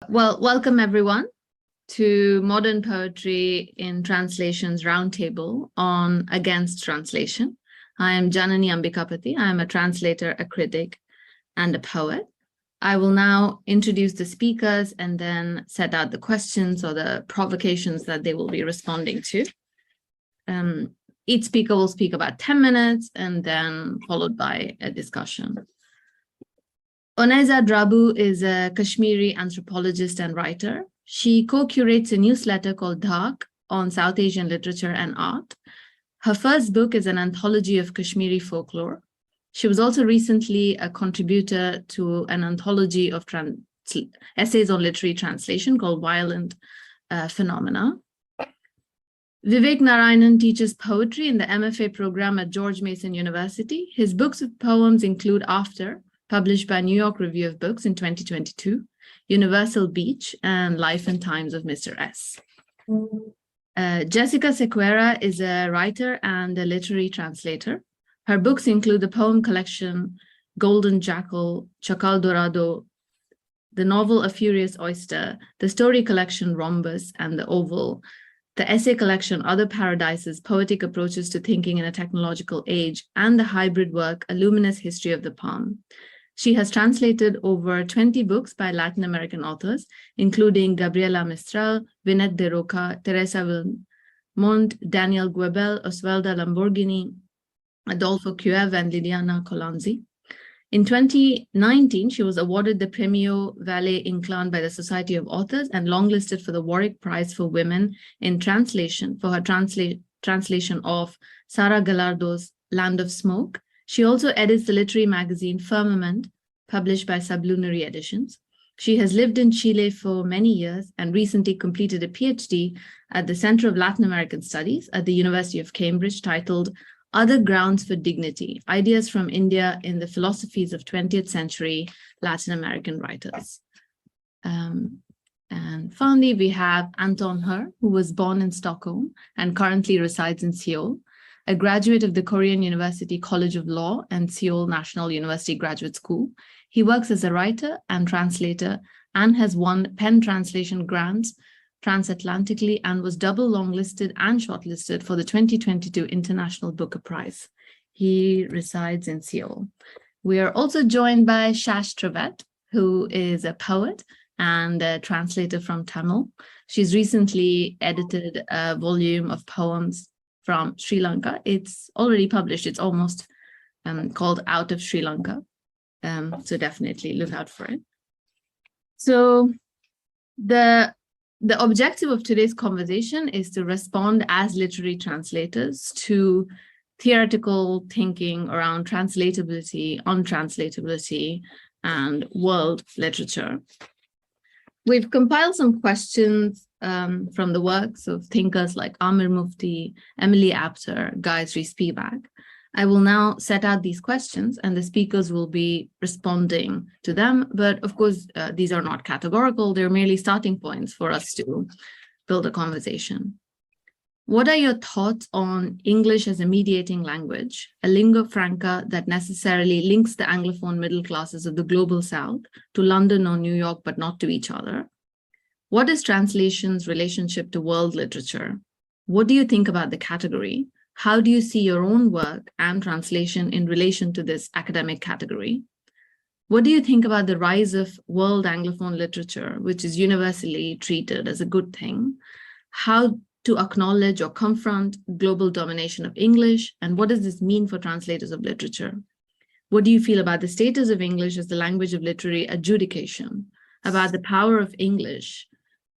Well, welcome everyone to Modern Poetry in Translations Roundtable on Against Translation. I am Janani Ambikapathy. I am a translator, a critic, and a poet. I will now introduce the speakers and then set out the questions or the provocations that they will be responding to. Each speaker will speak about 10 minutes and then followed by a discussion. Onaiza Drabu is a Kashmiri anthropologist and writer. She co-curates a newsletter called Dhak on South Asian literature and art. Her first book is an anthology of Kashmiri folklore. She was also recently a contributor to an anthology of essays on literary translation called Violent Phenomena. Vivek Narayanan teaches poetry in the MFA program at George Mason University. His books of poems include After, published by New York Review of Books in 2022, Universal Beach, and Life and Times of Mr. S. Jessica Sequeira is a writer and a literary translator. Her books include the poem collection Golden Jackal, Chacal Dorado, the novel A Furious Oyster, the story collection Rhombus and the Oval, the essay collection Other Paradises, Poetic Approaches to Thinking in a Technological Age, and the hybrid work A Luminous History of the Palm. She has translated over 20 books by Latin American authors, including Gabriela Mistral, Vinette de Roca, Teresa Vilmont, Daniel Guebel, Osvaldo Lamborghini, Adolfo Cuev, and Liliana Colanzi. In 2019, she was awarded the Premio Valle Inclán by the Society of Authors and longlisted for the Warwick Prize for Women in Translation for her translation of Sara Gallardo's Land of Smoke. She also edits the literary magazine Firmament, published by Sublunary Editions. She has lived in Chile for many years and recently completed a PhD at the Center of Latin American Studies at the University of Cambridge, titled Other Grounds for Dignity, Ideas from India in the Philosophies of 20th Century Latin American Writers. And finally, we have Anton, who was born in Stockholm and currently resides in Seoul, a graduate of the Korean University College of Law and Seoul National University Graduate School. He works as a writer and translator and has won pen translation grants transatlantically and was double longlisted and shortlisted for the 2022 International Booker Prize. He resides in Seoul. We are also joined by Shash Trevett, who is a poet and a translator from Tamil. She's recently edited a volume of poems from Sri Lanka. It's already published. It's almost called Out of Sri Lanka. So definitely look out for it. So the objective of today's conversation is to respond as literary translators to theoretical thinking around translatability, untranslatability, and world literature. We've compiled some questions from the works of thinkers like Amir Mufti, Emily Apter, Gayatri Spivak. I will now set out these questions and the speakers will be responding to them. But of course, these are not categorical. They're merely starting points for us to build a conversation. What are your thoughts on English as a mediating language, a lingua franca that necessarily links the Anglophone middle classes of the global South to London or New York, but not to each other? What is translation's relationship to world literature? What do you think about the category? How do you see your own work and translation in relation to this academic category? What do you think about the rise of world Anglophone literature, which is universally treated as a good thing? How to acknowledge or confront global domination of English, and what does this mean for translators of literature? What do you feel about the status of English as the language of literary adjudication, about the power of English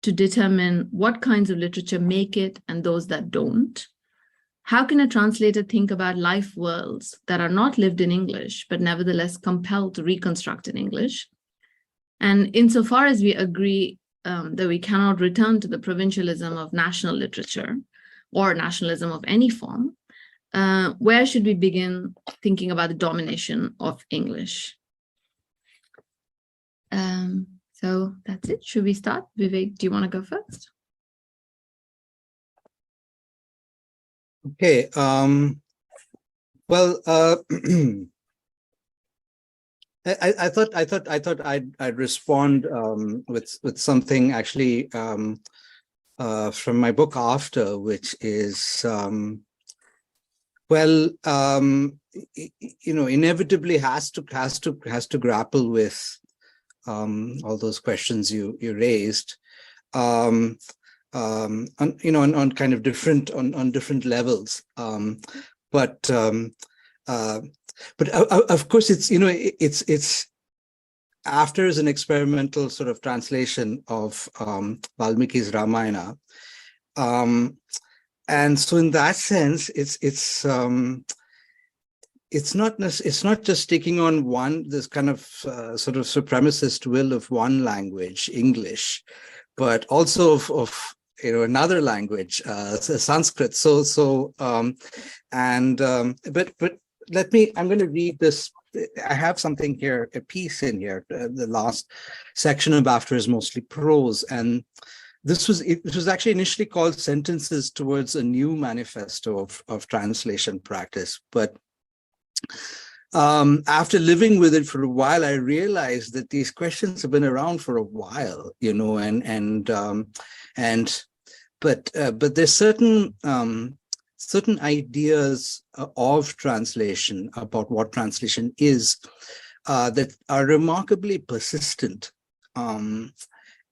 to determine what kinds of literature make it and those that don't? How can a translator think about life worlds that are not lived in English, but nevertheless compelled to reconstruct in English? And insofar as we agree that we cannot return to the provincialism of national literature or nationalism of any form, where should we begin thinking about the domination of English? So that's it. Should we start? Vivek, do you want to go first? Okay. Well, I thought I'd respond with something actually from my book after, which is inevitably has to grapple with all those questions you raised, on kind of different levels, but of course it's after as an experimental sort of translation of Valmiki's Ramayana, and so in that sense it's not just taking on this kind of sort of supremacist will of one language, English, but also of another language, Sanskrit. But I'm going to read this. I have something here, a piece in here. The last section of after is mostly prose, and it was actually initially called Sentences Towards a New Manifesto of Translation Practice, but after living with it for a while, I realized that these questions have been around for a while, but there's certain ideas of translation, about what translation is, that are remarkably persistent. And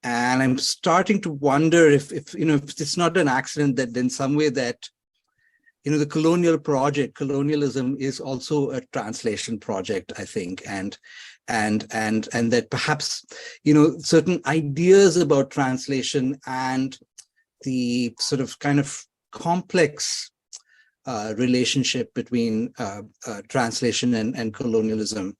I'm starting to wonder if it's not an accident that in some way that the colonialism is also a translation project, I think, and that perhaps certain ideas about translation and the sort of kind of complex relationship between translation and colonialism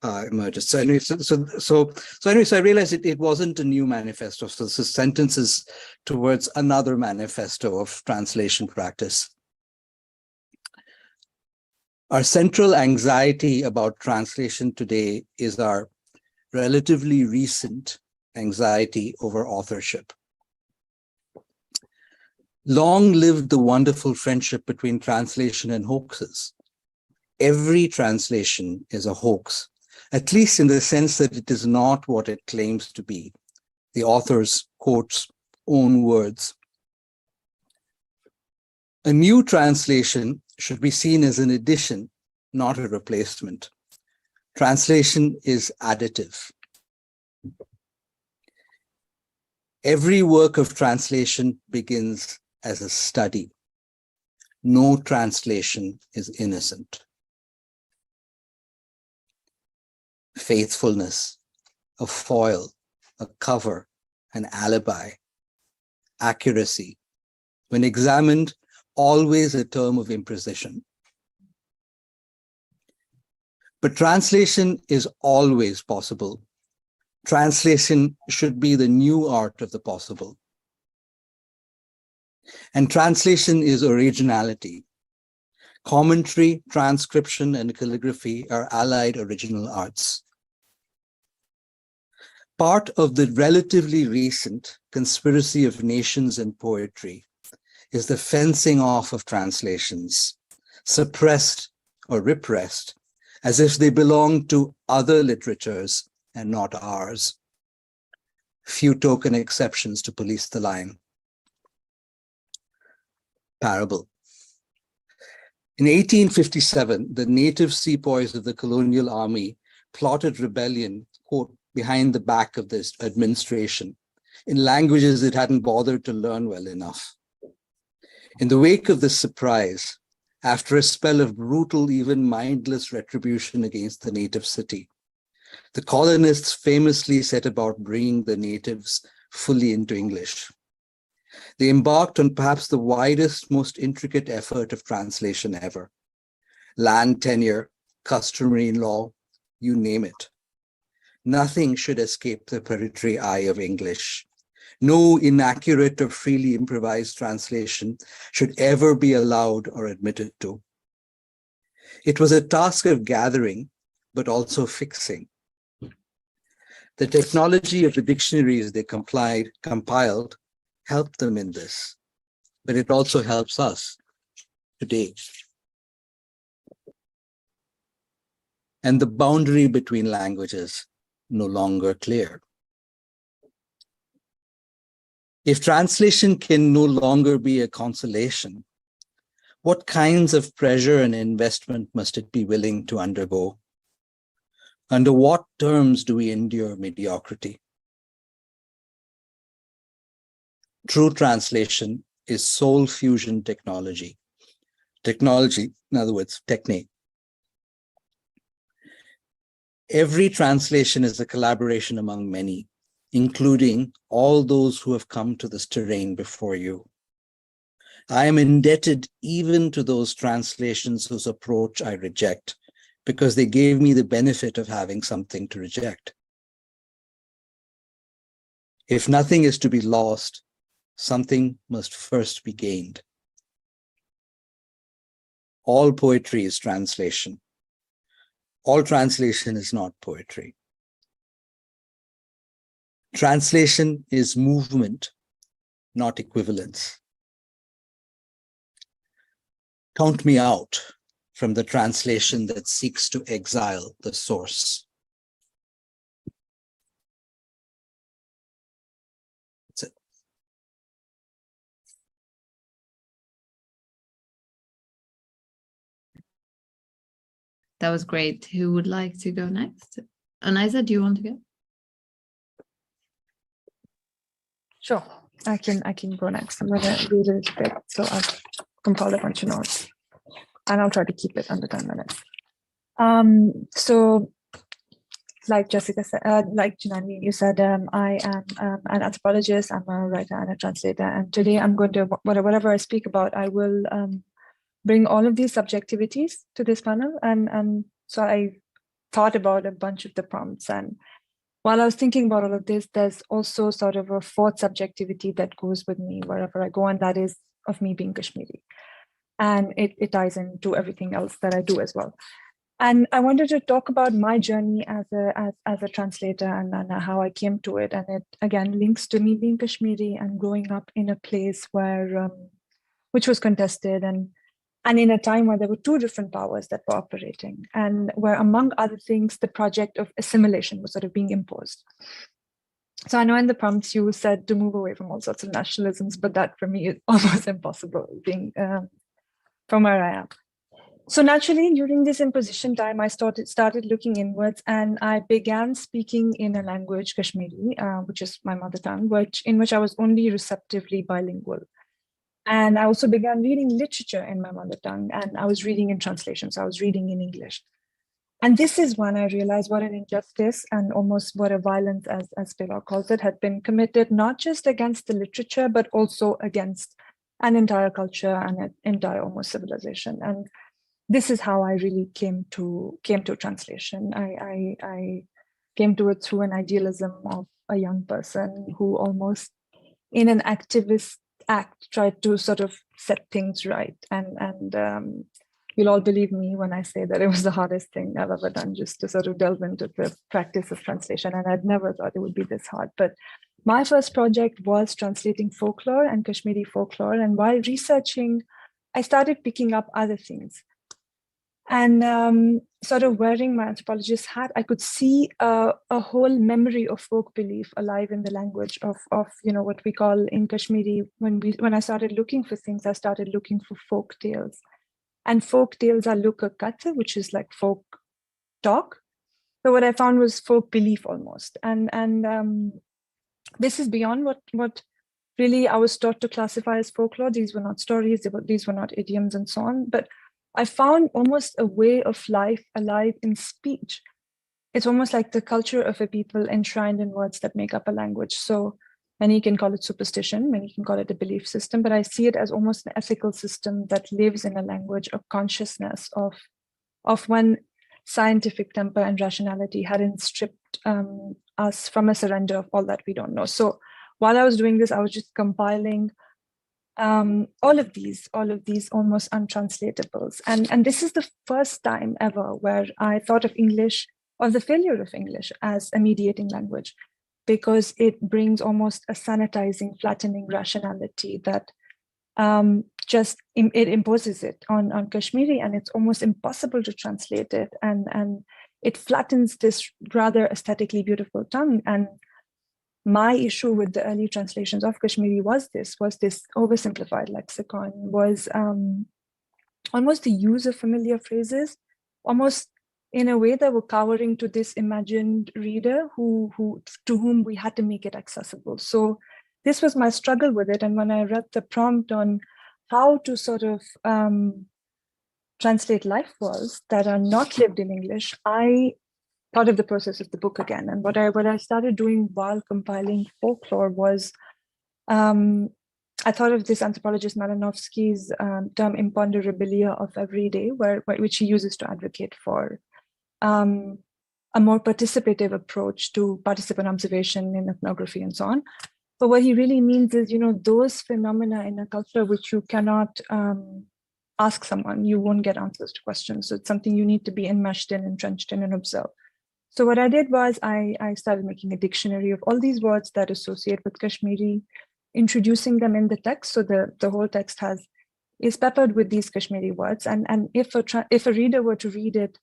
emerges. So anyway, so I realized it wasn't a new manifesto. So this is Sentences Towards Another Manifesto of Translation Practice. Our central anxiety about translation today is our relatively recent anxiety over authorship. Long lived the wonderful friendship between translation and hoaxes. Every translation is a hoax, at least in the sense that it is not what it claims to be, the author's, quotes, own words. A new translation should be seen as an addition, not a replacement. Translation is additive. Every work of translation begins as a study. No translation is innocent. Faithfulness, a foil, a cover, an alibi. Accuracy, when examined, always a term of imprecision. But translation is always possible. Translation should be the new art of the possible. And translation is originality. Commentary, transcription, and calligraphy are allied original arts. Part of the relatively recent conspiracy of nations and poetry is the fencing off of translations, suppressed or repressed, as if they belong to other literatures and not ours. Few token exceptions to police the line. Parable. In 1857, the native sepoys of the colonial army plotted rebellion, quote, behind the back of this administration, in languages it hadn't bothered to learn well enough. In the wake of this surprise, after a spell of brutal, even mindless retribution against the native city, the colonists famously set about bringing the natives fully into English. They embarked on perhaps the widest, most intricate effort of translation ever. Land tenure, customary law, you name it. Nothing should escape the predatory eye of English. No inaccurate or freely improvised translation should ever be allowed or admitted to. It was a task of gathering, but also fixing. The technology of the dictionaries they compiled helped them in this, but it also helps us today. and the boundary between languages no longer clear. If translation can no longer be a consolation, what kinds of pressure and investment must it be willing to undergo? Under what terms do we endure mediocrity? True translation is soul fusion technology. Technology, in other words, technique. Every translation is a collaboration among many, including all those who have come to this terrain before you. I am indebted even to those translations whose approach I reject, because they gave me the benefit of having something to reject. If nothing is to be lost, something must first be gained. All poetry is translation. All translation is not poetry. Translation is movement, not equivalence. Count me out from the translation that seeks to exile the source. That's it. That was great. Who would like to go next? Onaiza, do you want to go? Sure, I can go next. I'm gonna read a little bit, so I've compiled a bunch of notes, and I'll try to keep it under 10 minutes. So, like Jessica said, like Janani, you said, I am an anthropologist. I'm a writer and a translator, and today I'm going to whatever I speak about, I will bring all of these subjectivities to this panel, and so I thought about a bunch of the prompts, and while I was thinking about all of this, there's also sort of a fourth subjectivity that goes with me wherever I go, and that is of me being Kashmiri. And it ties into everything else that I do as well. And I wanted to talk about my journey as a translator and how I came to it. And it, again, links to me being Kashmiri and growing up in a place where, which was contested and in a time where there were two different powers that were operating, and where, among other things, the project of assimilation was sort of being imposed. So I know in the prompts you said to move away from all sorts of nationalisms, but that for me is almost impossible, being from where I am. So naturally, during this imposition time, I started looking inwards, and I began speaking in a language, Kashmiri, which is my mother tongue, in which I was only receptively bilingual. And I also began reading literature in my mother tongue, and I was reading in translation, so I was reading in English. And this is when I realized what an injustice and almost what a violence, as Vivek calls it, had been committed, not just against the literature, but also against an entire culture and an entire almost civilization. And this is how I really came to translation. I came to it through an idealism of a young person who almost, in an activist act, tried to sort of set things right. And you'll all believe me when I say that it was the hardest thing I've ever done, just to sort of delve into the practice of translation. And I'd never thought it would be this hard. But my first project was translating folklore and Kashmiri folklore. And while researching, I started picking up other things. And sort of wearing my anthropologist hat, I could see a whole memory of folk belief alive in the language of what we call in Kashmiri. When I started looking for things, I started looking for folk tales. And folk tales are luka katha, which is like folk talk. So what I found was folk belief almost. And this is beyond what really I was taught to classify as folklore. These were not stories, these were not idioms and so on. But I found almost a way of life alive in speech. It's almost like the culture of a people enshrined in words that make up a language. So many can call it superstition, many can call it a belief system, but I see it as almost an ethical system that lives in a language of consciousness, of when scientific temper and rationality hadn't stripped us from a surrender of all that we don't know. So while I was doing this, I was just compiling all of these almost untranslatables. And this is the first time ever where I thought of English, or the failure of English, as a mediating language, because it brings almost a sanitizing, flattening rationality that it imposes it on Kashmiri, and it's almost impossible to translate it. And it flattens this rather aesthetically beautiful tongue. And my issue with the early translations of Kashmiri was this oversimplified lexicon, was almost the use of familiar phrases, almost in a way that were cowering to this imagined reader to whom we had to make it accessible. So this was my struggle with it. And when I read the prompt on how to sort of translate life worlds that are not lived in English, I thought of the process of the book again. And what I started doing while compiling folklore was, I thought of this anthropologist Malinovsky's term imponderabilia of every day, which he uses to advocate for a more participative approach to participant observation in ethnography and so on. But what he really means is, those phenomena in a culture which you cannot ask someone, you won't get answers to questions. So it's something you need to be enmeshed in, entrenched in, and observe. So what I did was I started making a dictionary of all these words that associate with Kashmiri, introducing them in the text. So the whole text is peppered with these Kashmiri words. And if a reader were to read it,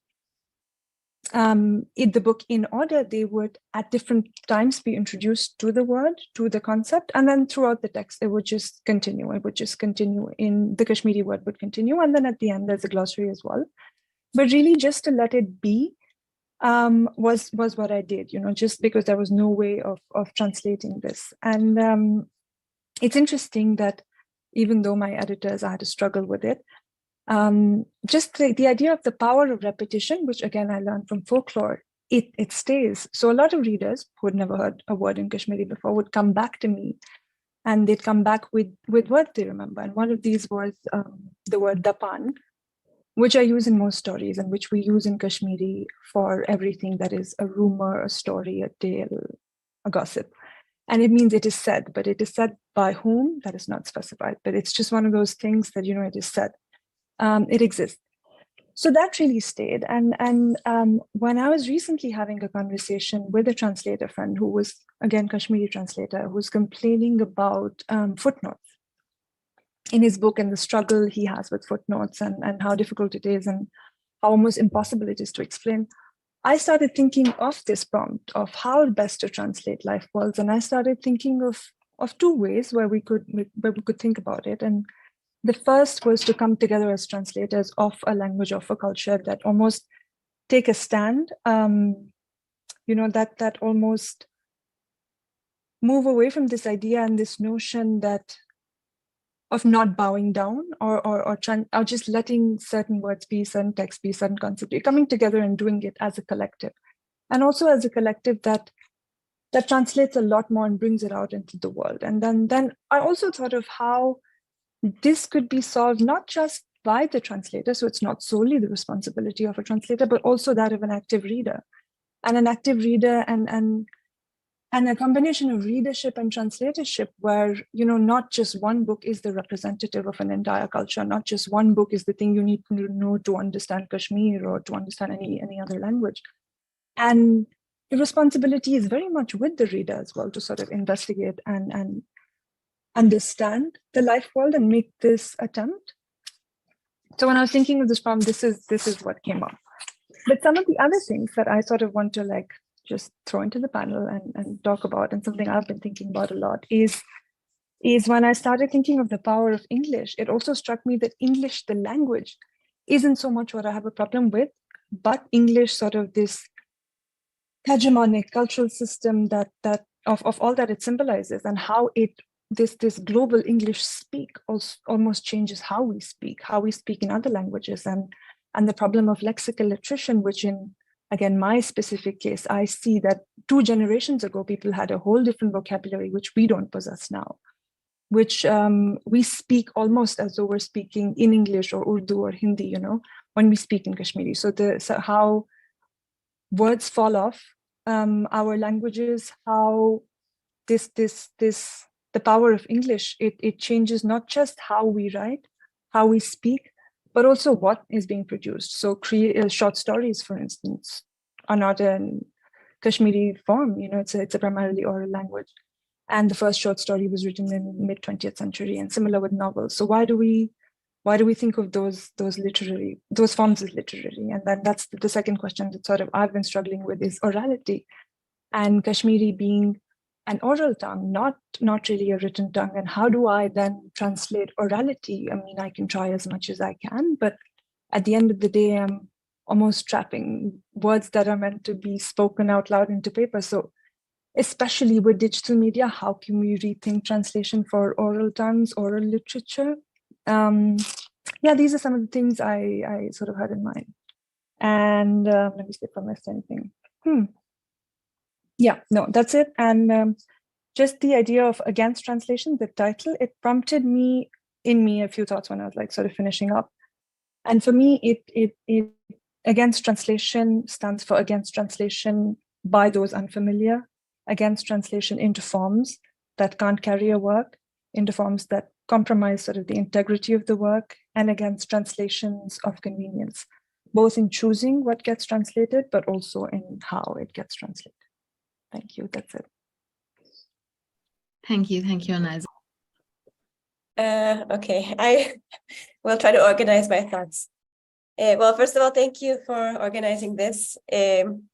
in the book in order, they would at different times be introduced to the word, to the concept, and then throughout the text, it would just continue. It would just continue in the Kashmiri word would continue. And then at the end, there's a glossary as well. But really just to let it be was what I did, just because there was no way of translating this. And it's interesting that even though my editors, I had to struggle with it, just the idea of the power of repetition, which again I learned from folklore, it stays. So a lot of readers who had never heard a word in Kashmiri before would come back to me, and they'd come back with words they remember. And one of these was the word dapan, which I use in most stories and which we use in Kashmiri for everything that is a rumor, a story, a tale, a gossip. And it means it is said, but it is said by whom, that is not specified. But it's just one of those things that, it is said. It exists. So that really stayed. And when I was recently having a conversation with a translator friend who was, again, Kashmiri translator, who was complaining about footnotes in his book and the struggle he has with footnotes and how difficult it is and how almost impossible it is to explain, I started thinking of this prompt of how best to translate life worlds. And I started thinking of two ways where we could think about it. And the first was to come together as translators of a language, of a culture that almost take a stand, that almost move away from this idea and this notion that of not bowing down or just letting certain words be, certain text be, certain concept be, coming together and doing it as a collective. And also as a collective that translates a lot more and brings it out into the world. And then I also thought of how this could be solved not just by the translator, so it's not solely the responsibility of a translator, but also that of an active reader. And an active reader and a combination of readership and translatorship where, not just one book is the representative of an entire culture, not just one book is the thing you need to know to understand Kashmir or to understand any other language. And the responsibility is very much with the reader as well to sort of investigate and understand the life world and make this attempt. So when I was thinking of this problem, this is what came up. But some of the other things that I sort of want to just throw into the panel and talk about, and something I've been thinking about a lot is when I started thinking of the power of English, it also struck me that English, the language, isn't so much what I have a problem with, but English, sort of this hegemonic cultural system that of all that it symbolizes, and how this global English speak almost changes how we speak in other languages, and the problem of lexical attrition, which in, again, my specific case, I see that 2 generations ago, people had a whole different vocabulary, which we don't possess now, which we speak almost as though we're speaking in English or Urdu or Hindi, when we speak in Kashmiri. So how words fall off our languages, how the power of English, it changes not just how we write, how we speak, but also what is being produced. So short stories, for instance, are not in Kashmiri form, it's a primarily oral language. And the first short story was written in mid-20th century, and similar with novels. So why do we why do we think of those forms as literary? And then that's the second question that sort of I've been struggling with is orality, and Kashmiri being an oral tongue, not really a written tongue. And how do I then translate orality? I mean, I can try as much as I can, but at the end of the day, I'm almost trapping words that are meant to be spoken out loud into paper. So especially with digital media, how can we rethink translation for oral tongues, oral literature? Yeah, these are some of the things I sort of had in mind. And let me see if I missed anything. Yeah, no, that's it. And just the idea of against translation, the title, it prompted in me a few thoughts when I was like sort of finishing up. And for me, it against translation stands for against translation by those unfamiliar, against translation into forms that can't carry a work, into forms that compromise sort of the integrity of the work, and against translations of convenience, both in choosing what gets translated, but also in how it gets translated. Thank you. That's it. Thank you, Onaiza. Okay, I will try to organize my thoughts. Well, first of all, thank you for organizing this. I'm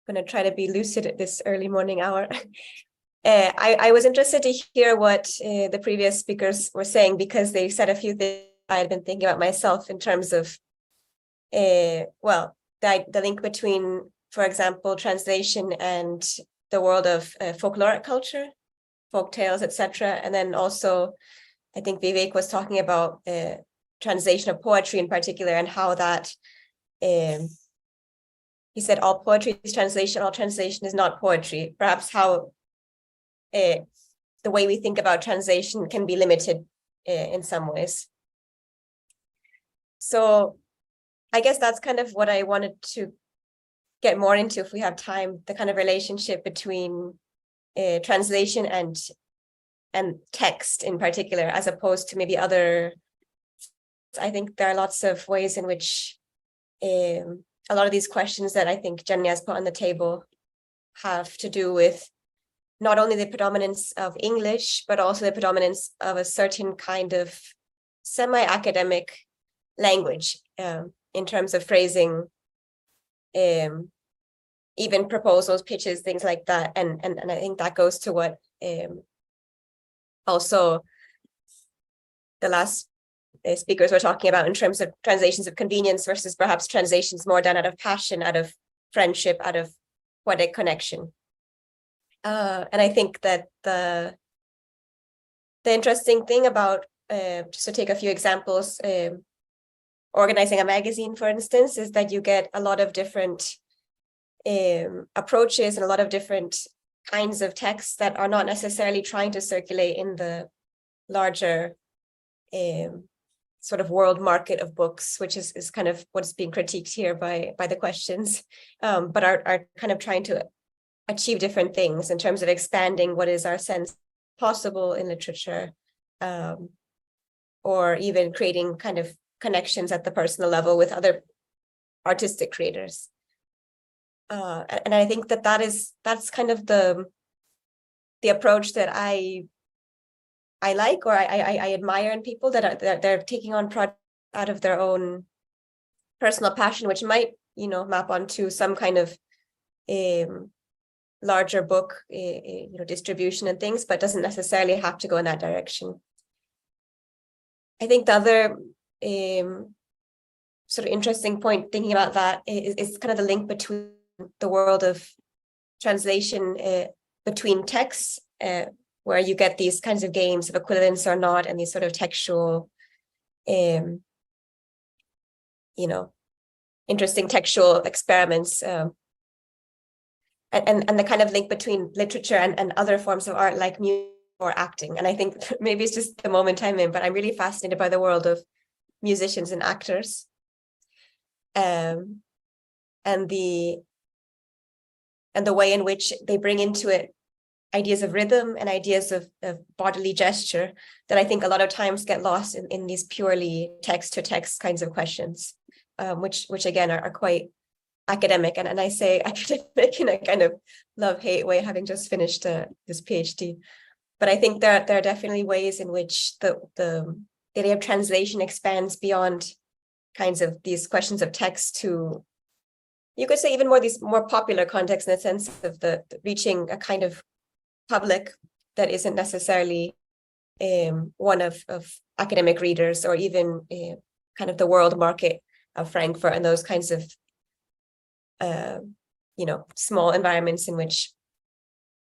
going to try to be lucid at this early morning hour. I was interested to hear what the previous speakers were saying, because they said a few things I had been thinking about myself in terms of, well, the link between, for example, translation and the world of folkloric culture, folk tales, etc. And then also, I think Vivek was talking about translation of poetry in particular, and how that, he said all poetry is translation, all translation is not poetry. Perhaps how the way we think about translation can be limited in some ways. So I guess that's kind of what I wanted to get more into, if we have time, the kind of relationship between translation and text in particular, as opposed to maybe other. I think there are lots of ways in which a lot of these questions that I think Janani has put on the table have to do with not only the predominance of English, but also the predominance of a certain kind of semi-academic language in terms of phrasing, even proposals, pitches, things like that. And I think that goes to what also the last speakers were talking about in terms of translations of convenience versus perhaps translations more done out of passion, out of friendship, out of poetic connection. And I think that the interesting thing about, just to take a few examples, organizing a magazine, for instance, is that you get a lot of different approaches and a lot of different kinds of texts that are not necessarily trying to circulate in the larger sort of world market of books, which is kind of what's being critiqued here by the questions, but are kind of trying to achieve different things in terms of expanding what is our sense possible in literature, or even creating kind of connections at the personal level with other artistic creators. And I think that's kind of the approach that I like, or I admire in people, that they're taking on projects out of their own personal passion, which might, map onto some kind of larger book, distribution and things, but doesn't necessarily have to go in that direction. I think the other sort of interesting point thinking about that is kind of the link between the world of translation between texts, where you get these kinds of games of equivalence or not, and these sort of textual, interesting textual experiments, and the kind of link between literature and other forms of art like music or acting. And I think maybe it's just the moment I'm in, but I'm really fascinated by the world of musicians and actors, and the way in which they bring into it ideas of rhythm and ideas of bodily gesture that I think a lot of times get lost in these purely text-to-text kinds of questions, which again are quite academic. And I say academic in a kind of love-hate way, having just finished this PhD. But I think there are definitely ways in which the the idea of translation expands beyond kinds of these questions of text to, you could say, even more these more popular contexts, in the sense of the reaching a kind of public that isn't necessarily one of academic readers, or even kind of the world market of Frankfurt and those kinds of small environments in which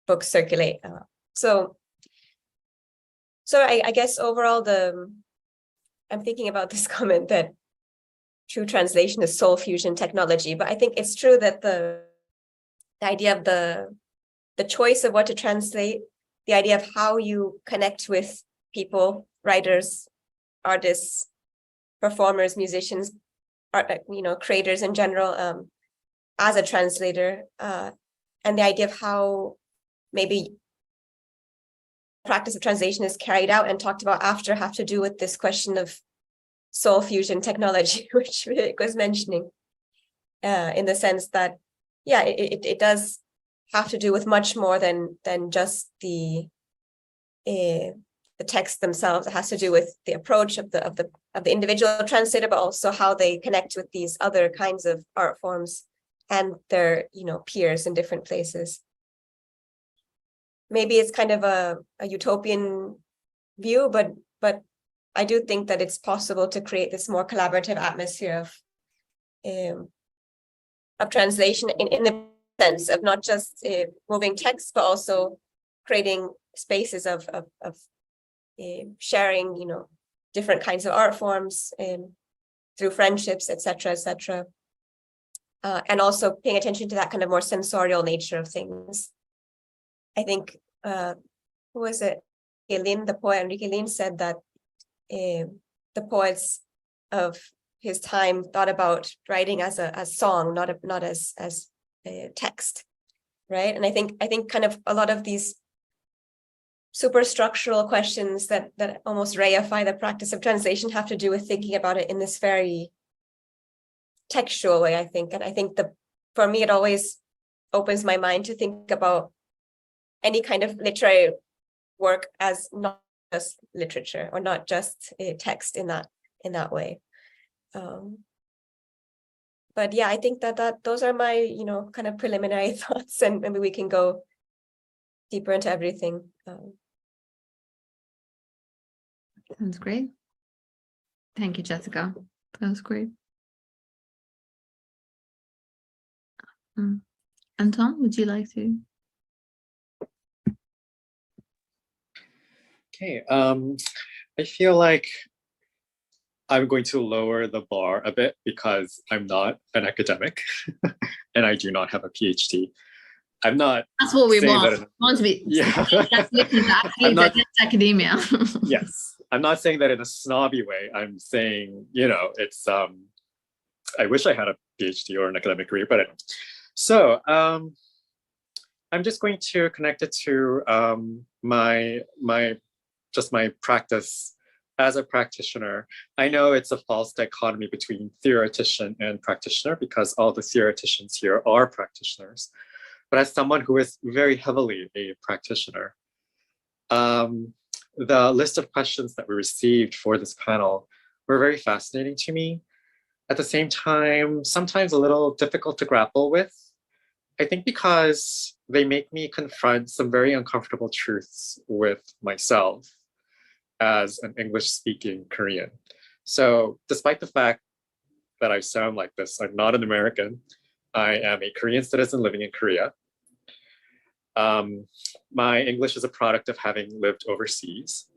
books circulate. So I guess overall, I'm thinking about this comment that true translation is soul fusion technology, but I think it's true that the idea of the choice of what to translate, the idea of how you connect with people, writers, artists, performers, musicians, creators in general, as a translator, and the idea of how maybe practice of translation is carried out and talked about after have to do with this question of soul fusion technology, which Vivek was mentioning, in the sense that, yeah, it does have to do with much more than just the texts themselves. It has to do with the approach of the individual translator, but also how they connect with these other kinds of art forms and their peers in different places. Maybe it's kind of a utopian view, but I do think that it's possible to create this more collaborative atmosphere of translation in the sense of not just moving text, but also creating spaces of sharing, different kinds of art forms through friendships, etc., etc. And also paying attention to that kind of more sensorial nature of things. I think, who was it? The poet Enrique Lin said that the poets of his time thought about writing as a song, not as text, right? And I think kind of a lot of these superstructural questions that almost reify the practice of translation have to do with thinking about it in this very textual way, I think. And I think for me, it always opens my mind to think about any kind of literary work as not just literature, or not just text in that way. But yeah, I think that those are my kind of preliminary thoughts, and maybe we can go deeper into everything. Sounds great. Thank you, Jessica. That was great. Anton, would you like to? Okay, I feel like I'm going to lower the bar a bit because I'm not an academic and I do not have a PhD. I'm not. That's what we saying want. that We want to be. Yeah. I'm not, academia. Yes, I'm not saying that in a snobby way. I'm saying, it's. I wish I had a PhD or an academic career, but I don't. So I'm just going to connect it to my practice as a practitioner. I know it's a false dichotomy between theoretician and practitioner because all the theoreticians here are practitioners. But as someone who is very heavily a practitioner, the list of questions that we received for this panel were very fascinating to me. At the same time, sometimes a little difficult to grapple with. I think because they make me confront some very uncomfortable truths with myself as an English-speaking Korean. So despite the fact that I sound like this, I'm not an American. I am a Korean citizen living in Korea. My English is a product of having lived overseas.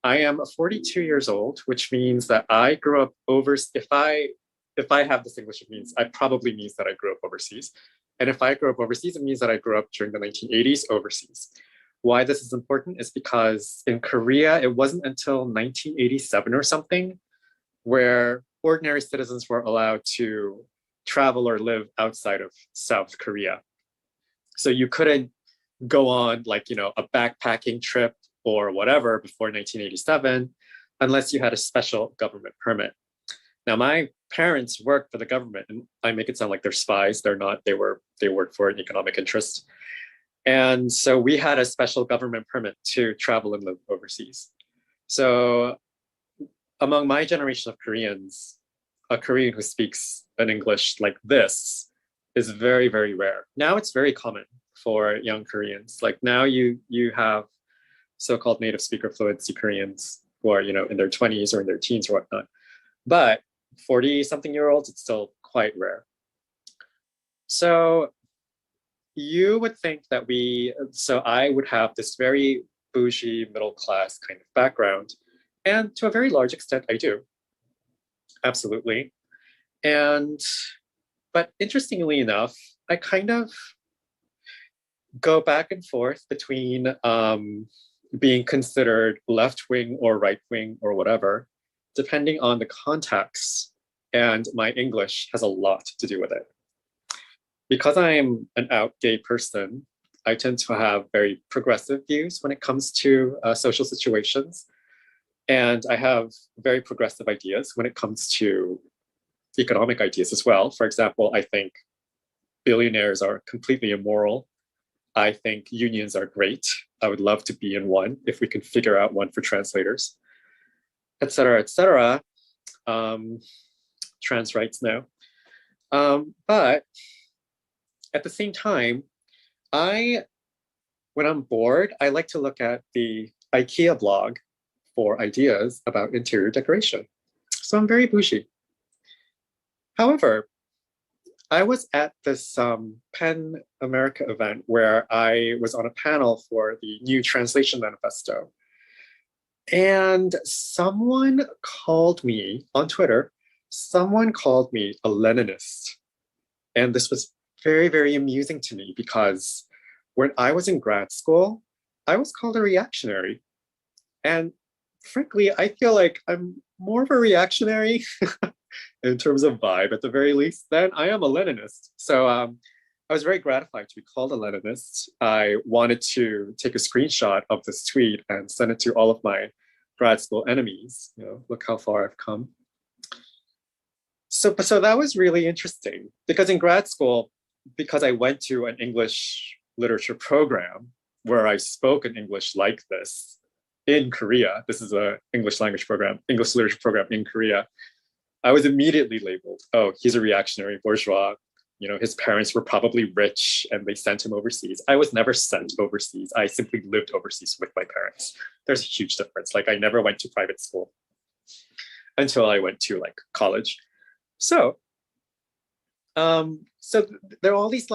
I am 42 years old, which means that I grew up overseas. If I have this English, it probably means that I grew up overseas. And if I grew up overseas, it means that I grew up during the 1980s overseas. Why this is important is because in Korea, it wasn't until 1987 or something where ordinary citizens were allowed to travel or live outside of South Korea. So you couldn't go on a backpacking trip or whatever before 1987 unless you had a special government permit. Now, my parents worked for the government, and I make it sound like they're spies. They're not. They worked for an economic interest. And so we had a special government permit to travel and live overseas. So among my generation of Koreans, a Korean who speaks an English like this is very, very rare. Now it's very common for young Koreans. Like now you have so-called native speaker fluency Koreans who are, in their 20s or in their teens or whatnot. But 40-something-year-olds, it's still quite rare. So you would think that I would have this very bougie middle-class kind of background. And to a very large extent, I do. Absolutely. But interestingly enough, I kind of go back and forth between being considered left-wing or right-wing or whatever, depending on the context. And my English has a lot to do with it. Because I'm an out gay person, I tend to have very progressive views when it comes to social situations. And I have very progressive ideas when it comes to economic ideas as well. For example, I think billionaires are completely immoral. I think unions are great. I would love to be in one if we can figure out one for translators, et cetera, et cetera. Trans rights now. But at the same time, when I'm bored, I like to look at the IKEA blog for ideas about interior decoration. So I'm very bougie. However, I was at this PEN America event where I was on a panel for the new translation manifesto. And someone called me on Twitter, someone called me a Leninist. And this was very, very amusing to me because when I was in grad school, I was called a reactionary. And frankly, I feel like I'm more of a reactionary in terms of vibe at the very least than I am a Leninist. So I was very gratified to be called a Leninist. I wanted to take a screenshot of this tweet and send it to all of my grad school enemies. Look how far I've come. So that was really interesting because in grad school, because I went to an English literature program where I spoke in English like this in Korea, this is an English language program, English literature program in Korea, I was immediately labeled, oh, he's a reactionary bourgeois. His parents were probably rich and they sent him overseas. I was never sent overseas. I simply lived overseas with my parents. There's a huge difference. Like I never went to private school until I went to like college. So there are all these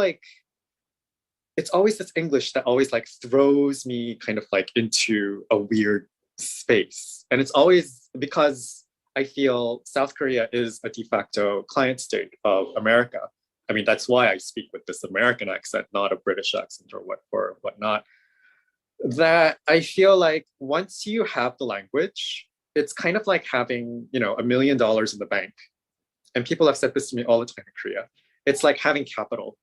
it's always this English that always throws me kind of into a weird space. And it's always because I feel South Korea is a de facto client state of America. I mean, that's why I speak with this American accent, not a British accent or whatnot. That I feel like once you have the language, it's kind of like having, $1 million in the bank. And people have said this to me all the time in Korea. It's like having capital.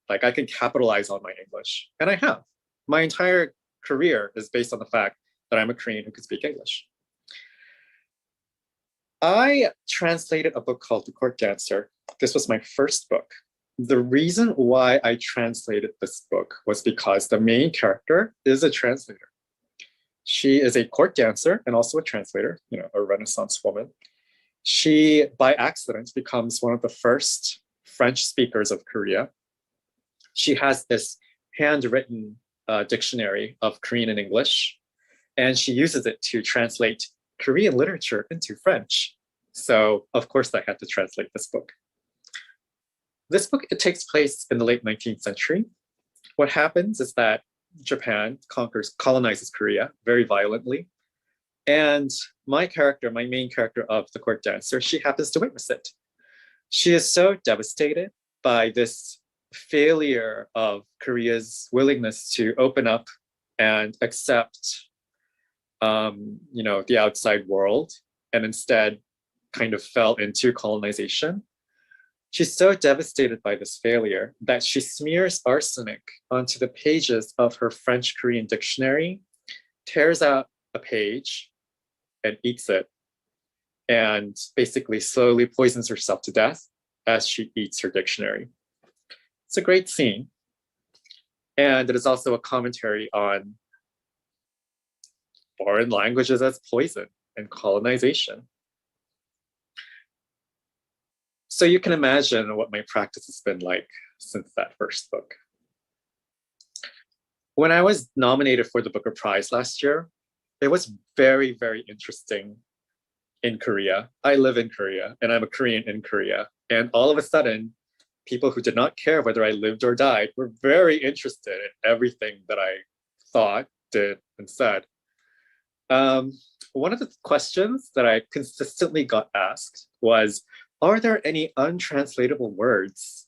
Like I can capitalize on my English. And I have. My entire career is based on the fact that I'm a Korean who can speak English. I translated a book called The Court Dancer. This was my first book. The reason why I translated this book was because the main character is a translator. She is a court dancer and also a translator, a Renaissance woman. She, by accident, becomes one of the first French speakers of Korea. She has this handwritten dictionary of Korean and English, and she uses it to translate Korean literature into French. So, of course, I had to translate this book. This book, it takes place in the late 19th century. What happens is that Japan colonizes Korea very violently. And my main character of The Court Dancer, she happens to witness it. She is so devastated by this failure of Korea's willingness to open up and accept the outside world, and instead kind of fell into colonization. She's so devastated by this failure that she smears arsenic onto the pages of her French-Korean dictionary, tears out a page and eats it, and basically slowly poisons herself to death as she eats her dictionary. It's a great scene. And it is also a commentary on foreign languages as poison and colonization. So you can imagine what my practice has been like since that first book. When I was nominated for the Booker Prize last year, it was very, very interesting in Korea. I live in Korea and I'm a Korean in Korea. And all of a sudden, people who did not care whether I lived or died were very interested in everything that I thought, did, and said. One of the questions that I consistently got asked was, are there any untranslatable words?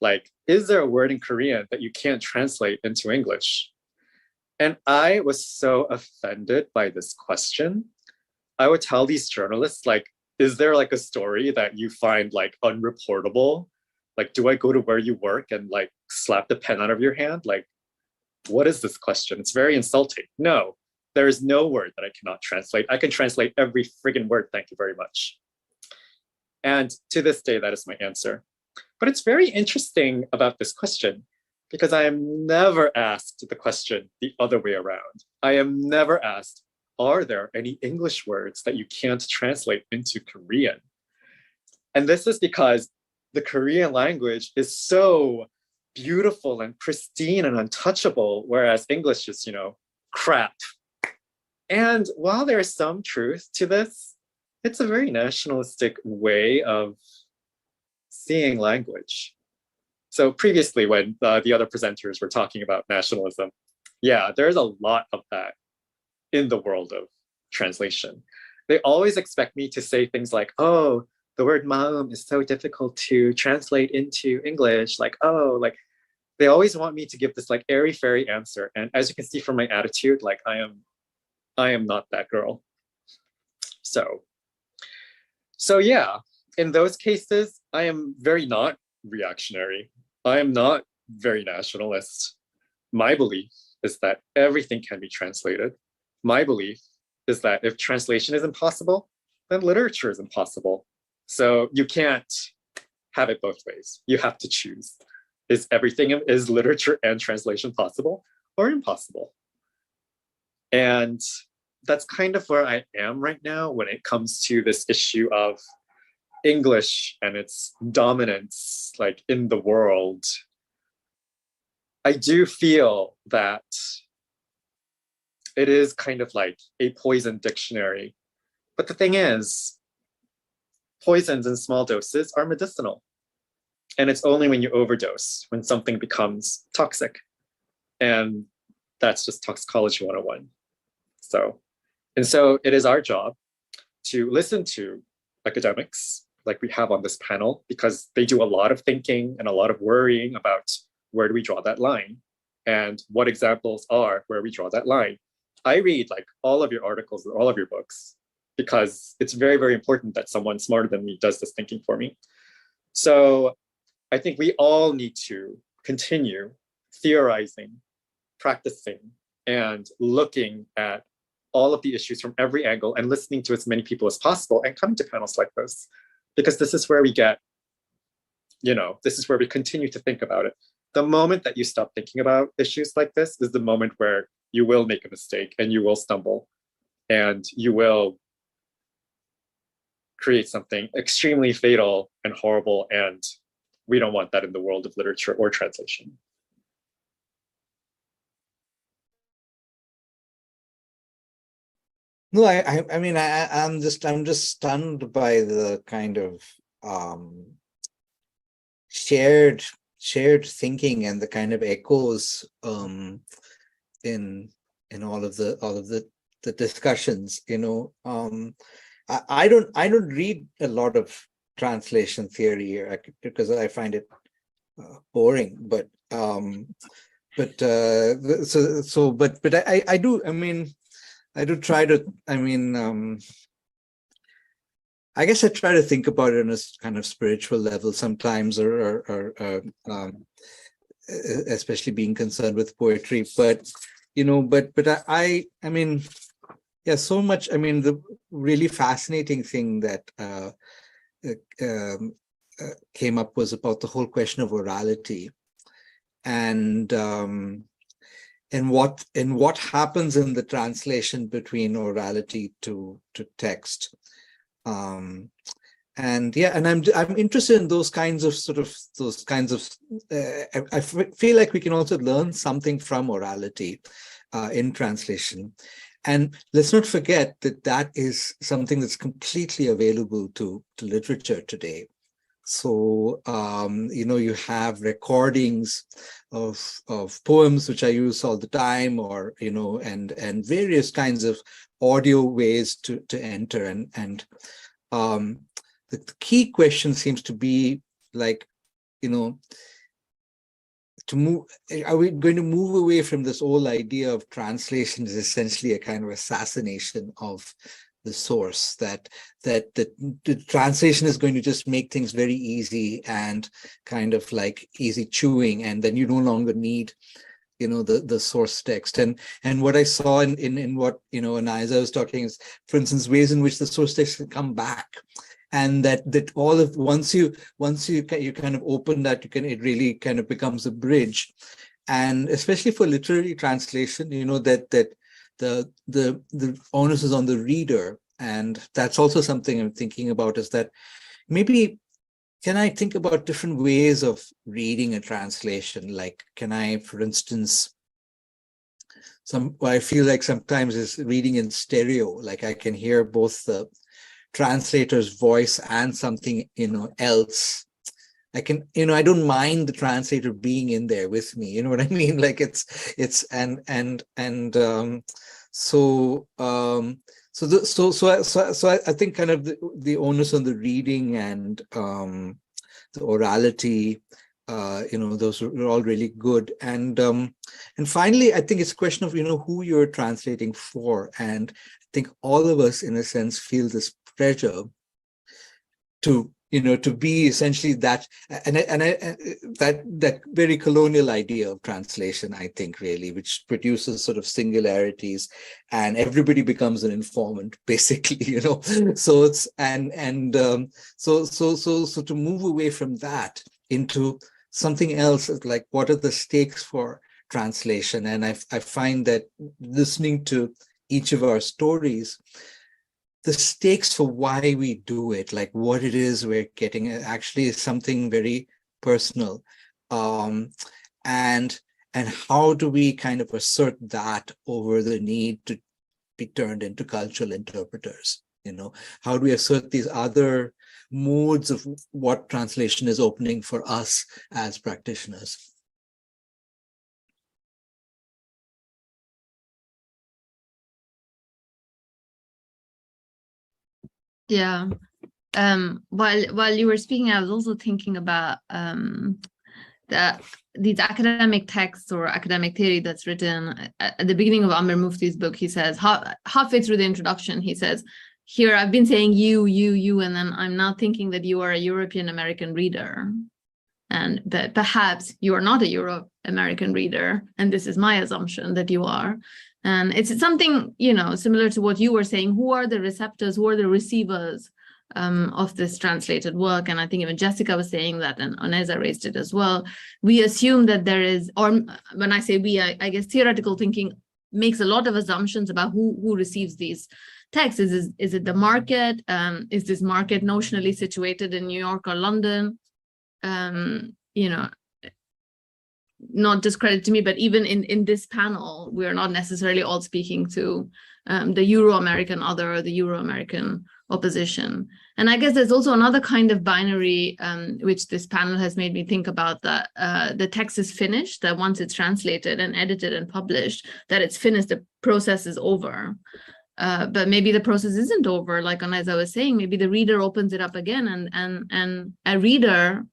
Like, is there a word in Korean that you can't translate into English? And I was so offended by this question. I would tell these journalists, like, is there like a story that you find like unreportable? Like, do I go to where you work and like slap the pen out of your hand? Like, what is this question? It's very insulting. No, there is no word that I cannot translate. I can translate every friggin' word, thank you very much. And to this day, that is my answer. But it's very interesting about this question because I am never asked the question the other way around. I am never asked, are there any English words that you can't translate into Korean? And this is because the Korean language is so beautiful and pristine and untouchable, whereas English is, you know, crap. And while there is some truth to this, it's a very nationalistic way of seeing language. So previously, when the other presenters were talking about nationalism, yeah, there's a lot of that in the world of translation. They always expect me to say things like, oh, the word maum is so difficult to translate into English. Like, oh, like they always want me to give this like airy fairy answer. And as you can see from my attitude, like I am not that girl. So yeah, in those cases, I am very not reactionary. I am not very nationalist. My belief is that everything can be translated. My belief is that if translation is impossible, then literature is impossible. So you can't have it both ways. You have to choose. Is literature and translation possible or impossible? And that's kind of where I am right now when it comes to this issue of English and its dominance, like in the world. I do feel that it is kind of like a poison dictionary. But the thing is, poisons in small doses are medicinal. And it's only when you overdose, when something becomes toxic. And that's just toxicology 101. So it is our job to listen to academics like we have on this panel, because they do a lot of thinking and a lot of worrying about where do we draw that line and what examples are where we draw that line. I read like all of your articles and all of your books because it's very, very important that someone smarter than me does this thinking for me. So I think we all need to continue theorizing, practicing, and looking at all of the issues from every angle and listening to as many people as possible and coming to panels like this, because this is where we get, this is where we continue to think about it. The moment that you stop thinking about issues like this is the moment where you will make a mistake and you will stumble and you will create something extremely fatal and horrible, and we don't want that in the world of literature or translation. No, I mean, I'm just stunned by the kind of shared thinking and the kind of echoes in all of the discussions. I don't read a lot of translation theory because I find it boring. But I do. I do try to. I guess I try to think about it on a kind of spiritual level sometimes, or especially being concerned with poetry. But I mean, yeah, so much. I mean, the really fascinating thing that came up was about the whole question of orality, and what happens in the translation between orality to text. And And yeah, and I'm interested in those kinds of I feel like we can also learn something from orality in translation. And let's not forget that that is something that's completely available to literature today. So, you have recordings of poems, which I use all the time, or, and various kinds of audio ways to enter. And the key question seems to be like, to move, are we going to move away from this whole idea of translation is essentially a kind of assassination of the source, that the translation is going to just make things very easy and kind of like easy chewing, and then you no longer need the source text. And what I saw in what Onaiza was talking is, for instance, ways in which the source text can come back, and that all of once you kind of open that, it really kind of becomes a bridge. And especially for literary translation, that the onus is on the reader. And that's also something I'm thinking about, is that maybe can I think about different ways of reading a translation? Like, can I, for instance, I feel like sometimes is reading in stereo, like I can hear both the translator's voice and something else. I can, I don't mind the translator being in there with me, you know what I mean? Like so I think kind of the onus on the reading and the orality, those are all really good. And finally, I think it's a question of who you're translating for. And I think all of us, in a sense, feel this pressure to be essentially that, and that very colonial idea of translation, I think, really, which produces sort of singularities, and everybody becomes an informant, basically, So it's so to move away from that into something else, like what are the stakes for translation? And I find that listening to each of our stories, the stakes for why we do it, like what it is we're getting, actually is something very personal. And how do we kind of assert that over the need to be turned into cultural interpreters? How do we assert these other modes of what translation is opening for us as practitioners? Yeah. While you were speaking, I was also thinking about these academic texts or academic theory that's written at the beginning of Amr Mufti's book. He says, halfway through the introduction, he says, here I've been saying you, and then I'm now thinking that you are a European American reader, and that perhaps you are not a Euro-American reader, and this is my assumption that you are. And it's something, similar to what you were saying. Who are the receptors? Who are the receivers of this translated work? And I think even Jessica was saying that, and Onaiza raised it as well. We assume that there is, or when I say we, I guess theoretical thinking makes a lot of assumptions about who receives these texts. Is it the market? Is this market notionally situated in New York or London? Not discredit to me, but even in this panel, we're not necessarily all speaking to the Euro-American other or the Euro-American opposition. And I guess there's also another kind of binary, which this panel has made me think about, that the text is finished, that once it's translated and edited and published, that it's finished, the process is over. But maybe the process isn't over, like Onaiza was saying. Maybe the reader opens it up again, and a reader.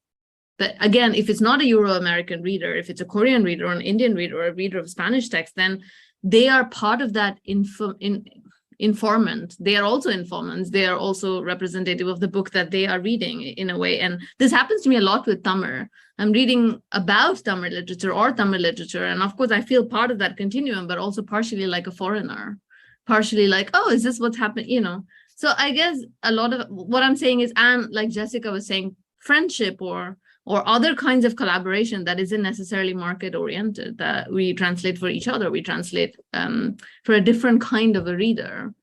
But again, if it's not a Euro-American reader, if it's a Korean reader or an Indian reader or a reader of Spanish text, then they are part of that informant. They are also informants. They are also representative of the book that they are reading in a way. And this happens to me a lot with Tamil. I'm reading about Tamil literature or Tamil literature. And of course, I feel part of that continuum, but also partially like a foreigner, partially like, oh, is this what's happening? So I guess a lot of what I'm saying is, and like Jessica was saying, friendship or other kinds of collaboration that isn't necessarily market oriented, that we translate for each other. We translate for a different kind of a reader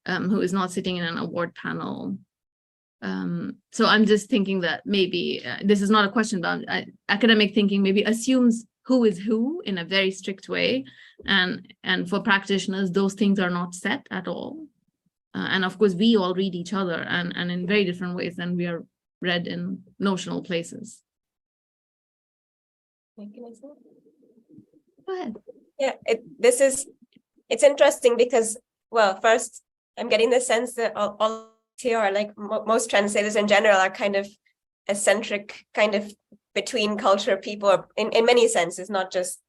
who is not sitting in an award panel So I'm just thinking that maybe this is not a question, but academic thinking maybe assumes who is who in a very strict way. And for practitioners, those things are not set at all. And of course, we all read each other and in very different ways than we are read in notional places. Go ahead. Yeah, it's interesting because, well, first, I'm getting the sense that all here are like most translators in general are kind of eccentric, kind of between culture people in many senses, not just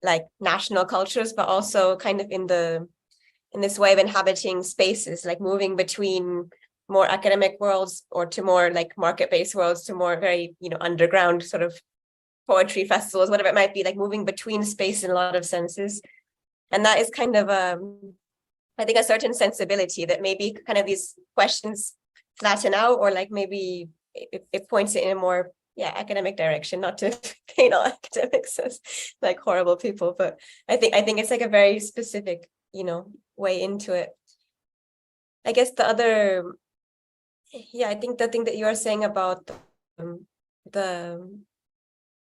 like national cultures, but also kind of in this way of inhabiting spaces, like moving between more academic worlds or to more like market-based worlds to more very, underground sort of poetry festivals, whatever it might be, like moving between space in a lot of senses. And that is kind of I think a certain sensibility that maybe kind of these questions flatten out, or like maybe it points it in a more academic direction, not to paint all academics as like horrible people, but I think it's like a very specific, way into it. I guess the other, I think the thing that you are saying about the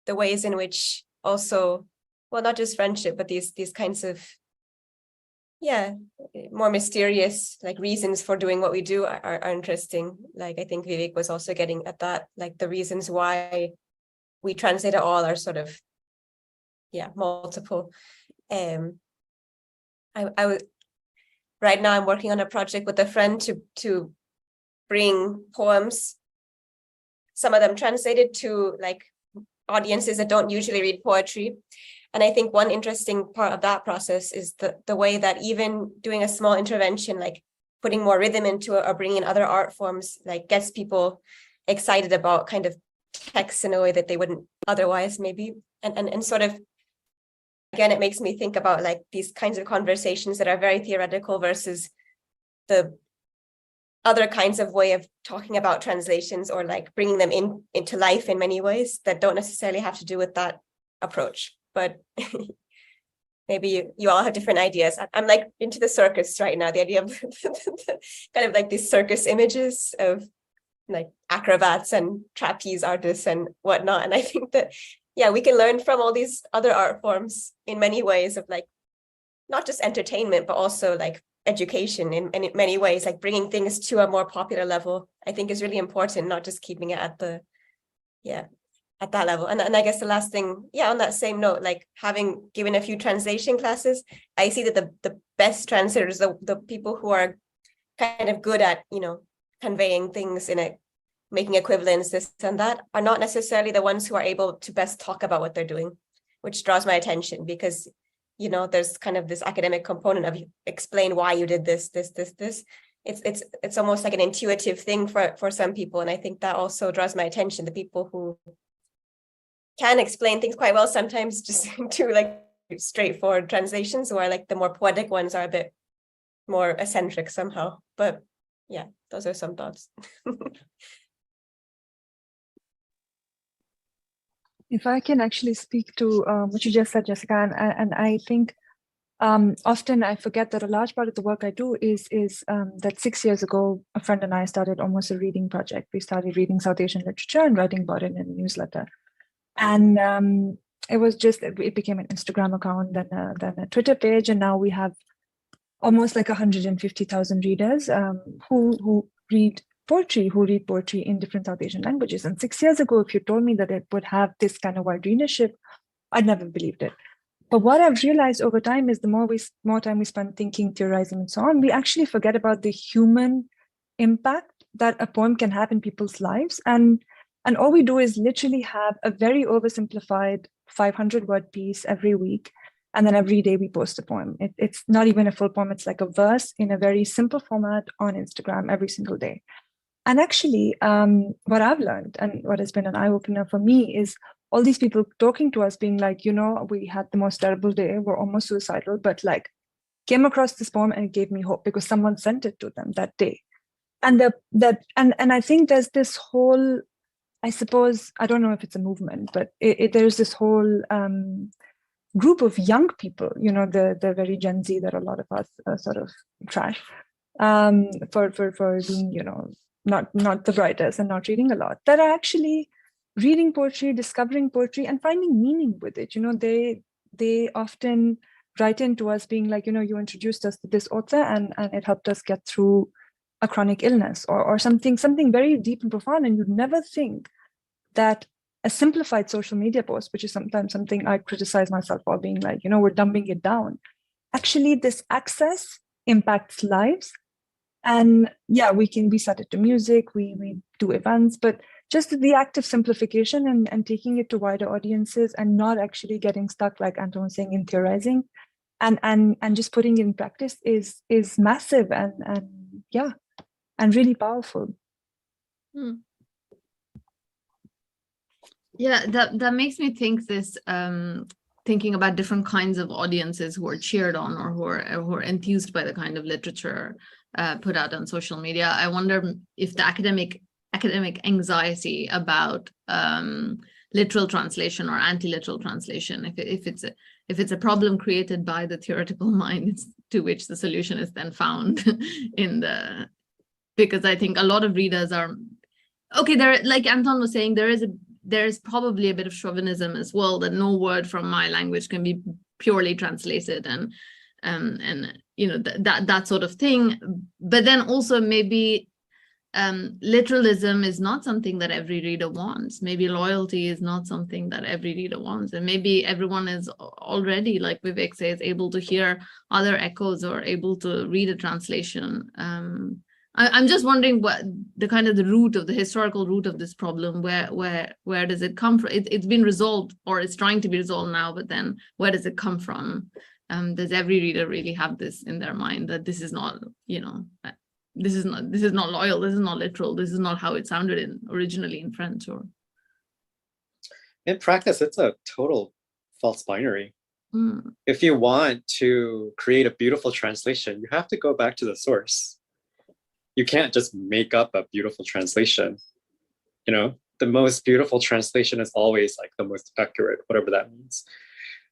ways in which also, well, not just friendship, but these kinds of more mysterious like reasons for doing what we do are interesting. Like I think Vivek was also getting at that, like the reasons why we translate at all are sort of multiple. I would right now I'm working on a project with a friend to bring poems, some of them translated, to like audiences that don't usually read poetry. And I think one interesting part of that process is the way that even doing a small intervention, like putting more rhythm into it or bringing in other art forms, like gets people excited about kind of text in a way that they wouldn't otherwise maybe. And sort of, again, it makes me think about like these kinds of conversations that are very theoretical versus the other kinds of way of talking about translations, or like bringing them into life in many ways that don't necessarily have to do with that approach. But maybe you all have different ideas. I'm like into the circus right now, the idea of kind of like these circus images of like acrobats and trapeze artists and whatnot. And I think that, we can learn from all these other art forms in many ways of like, not just entertainment, but also like education in many ways, like bringing things to a more popular level, I think is really important, not just keeping it at at that level. And I guess the last thing, on that same note, like having given a few translation classes, I see that the best translators, the people who are kind of good at, conveying things in a, making equivalents, this and that, are not necessarily the ones who are able to best talk about what they're doing, which draws my attention because, there's kind of this academic component of you explain why you did this. It's almost like an intuitive thing for some people. And I think that also draws my attention, the people who can explain things quite well sometimes just to like straightforward translations, or like the more poetic ones are a bit more eccentric somehow. But those are some thoughts. If I can actually speak to what you just said, Jessica, and I think often I forget that a large part of the work I do is that 6 years ago, a friend and I started almost a reading project. We started reading South Asian literature and writing about it in a newsletter. And it became an Instagram account, then a Twitter page, and now we have almost like 150,000 readers who read poetry in different South Asian languages. And 6 years ago, if you told me that it would have this kind of wide readership, I'd never believed it. But what I've realized over time is the more time we spend thinking, theorizing, and so on, we actually forget about the human impact that a poem can have in people's lives. And all we do is literally have a very oversimplified 500-word piece every week. And then every day we post a poem. It's not even a full poem. It's like a verse in a very simple format on Instagram every single day. And actually, what I've learned and what has been an eye-opener for me is all these people talking to us being like, we had the most terrible day. We're almost suicidal, but like came across this poem and it gave me hope because someone sent it to them that day. And I think there's this whole, I suppose, I don't know if it's a movement, but there's this whole group of young people, the very Gen Z that a lot of us sort of trash for being, not the writers and not reading a lot, that are actually reading poetry, discovering poetry, and finding meaning with it. They often write into us being like, you introduced us to this author and it helped us get through a chronic illness or something very deep and profound. And you'd never think that a simplified social media post, which is sometimes something I criticize myself for, being like, we're dumbing it down. Actually, this access impacts lives. And yeah, we set it to music, we do events, but just the act of simplification and taking it to wider audiences and not actually getting stuck, like Anton was saying, in theorizing and just putting it in practice is massive and really powerful. Yeah, that makes me think this, thinking about different kinds of audiences who are cheered on or who are enthused by the kind of literature put out on social media. I wonder if the academic anxiety about literal translation or anti-literal translation, if it's a problem created by the theoretical mind to which the solution is then found because I think a lot of readers are okay. There, like Anton was saying, there is probably a bit of chauvinism as well, that no word from my language can be purely translated and that sort of thing. But then also maybe literalism is not something that every reader wants. Maybe loyalty is not something that every reader wants. And maybe everyone is already, like Vivek says, able to hear other echoes or able to read a translation. I'm just wondering what the kind of the historical root of this problem, where does it come from? It's been resolved, or it's trying to be resolved now, but then where does it come from? Does every reader really have this in their mind, that this is not, this is not loyal, this is not literal, this is not how it sounded originally in French? Or in practice, it's a total false binary. If you want to create a beautiful translation, you have to go back to the source. You can't just make up a beautiful translation. The most beautiful translation is always like the most accurate, whatever that means.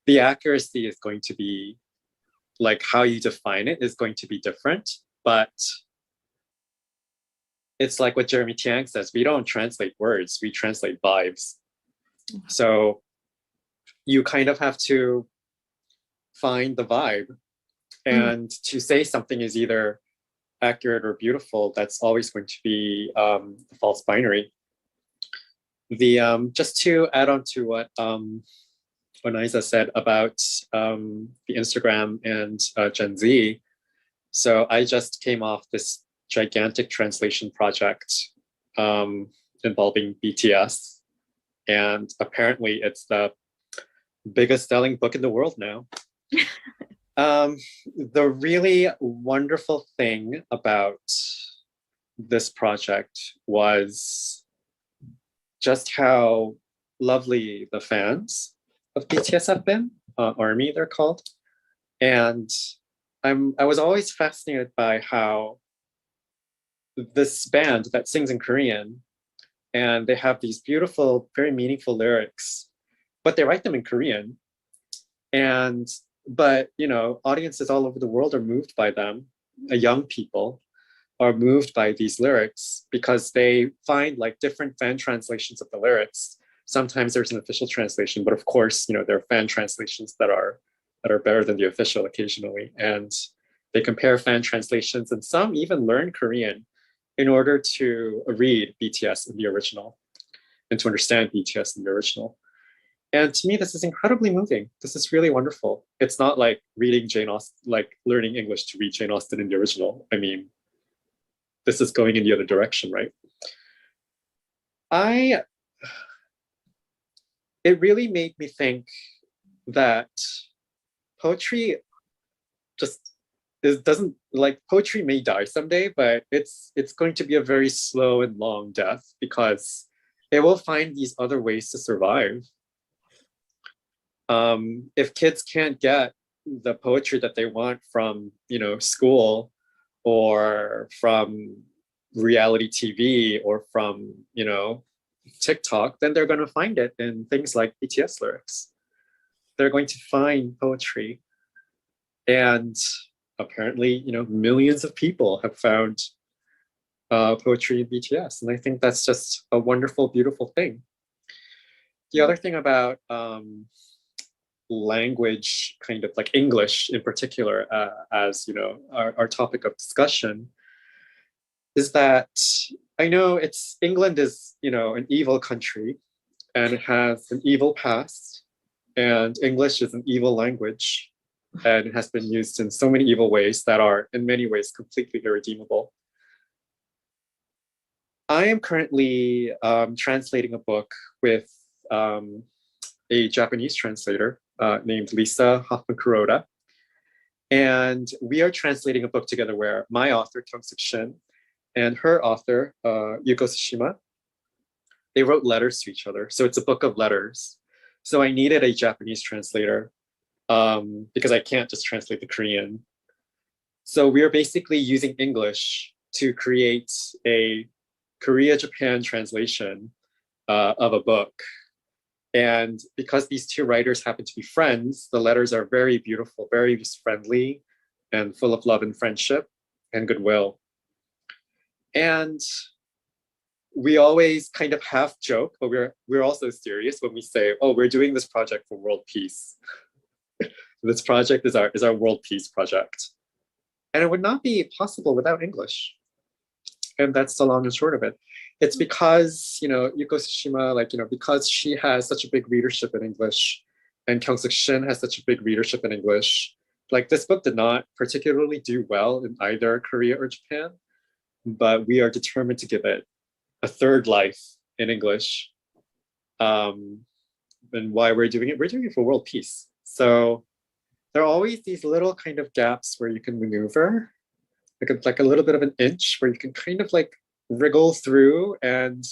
The accuracy is going to be, like, how you define it is going to be different, but it's like what Jeremy Tiang says, we don't translate words, we translate vibes. So you kind of have to find the vibe, and to say something is either accurate or beautiful, that's always going to be a false binary. Just to add on to what Onaiza said about the Instagram and Gen Z. So I just came off this gigantic translation project involving BTS. And apparently it's the biggest selling book in the world now. The really wonderful thing about this project was just how lovely the fans of BTS have been, ARMY they're called. And I was always fascinated by how this band that sings in Korean, and they have these beautiful, very meaningful lyrics, but they write them in Korean. But audiences all over the world are moved by them. Young people are moved by these lyrics because they find like different fan translations of the lyrics. Sometimes there's an official translation, but of course, there are fan translations that are better than the official occasionally. And they compare fan translations, and some even learn Korean in order to read BTS in the original and to understand BTS in the original. And to me, this is incredibly moving. This is really wonderful. It's not like reading Jane Austen, like learning English to read Jane Austen in the original. I mean, this is going in the other direction, right? It really made me think that poetry poetry may die someday, but it's going to be a very slow and long death because it will find these other ways to survive. If kids can't get the poetry that they want from, school or from reality TV or from, TikTok, then they're going to find it in things like BTS lyrics. They're going to find poetry. And apparently, millions of people have found poetry in BTS. And I think that's just a wonderful, beautiful thing. The other thing about language, kind of like English in particular, as you know, our topic of discussion, is that I know England is, you know, an evil country, and it has an evil past, and English is an evil language, and it has been used in so many evil ways that are in many ways completely irredeemable. I am currently translating a book with a Japanese translator named Lisa Hoffman-Kuroda. And we are translating a book together where my author, Kyung-Sik Shin, and her author, Yuko Tsushima, they wrote letters to each other. So it's a book of letters. So I needed a Japanese translator because I can't just translate the Korean. So we are basically using English to create a Korea-Japan translation of a book. And because these two writers happen to be friends, the letters are very beautiful, very just friendly and full of love and friendship and goodwill. And we always kind of half joke, but we're also serious when we say, oh, we're doing this project for world peace. This project is our world peace project. And it would not be possible without English. And that's the long and short of it. It's because, you know, Yuko Tsushima, like, you know, because she has such a big readership in English and Kyung-Sik Shin has such a big readership in English, like this book did not particularly do well in either Korea or Japan, but we are determined to give it a third life in English. And why we're doing it for world peace. So there are always these little kind of gaps where you can maneuver, like a little bit of an inch where you can kind of like wriggle through and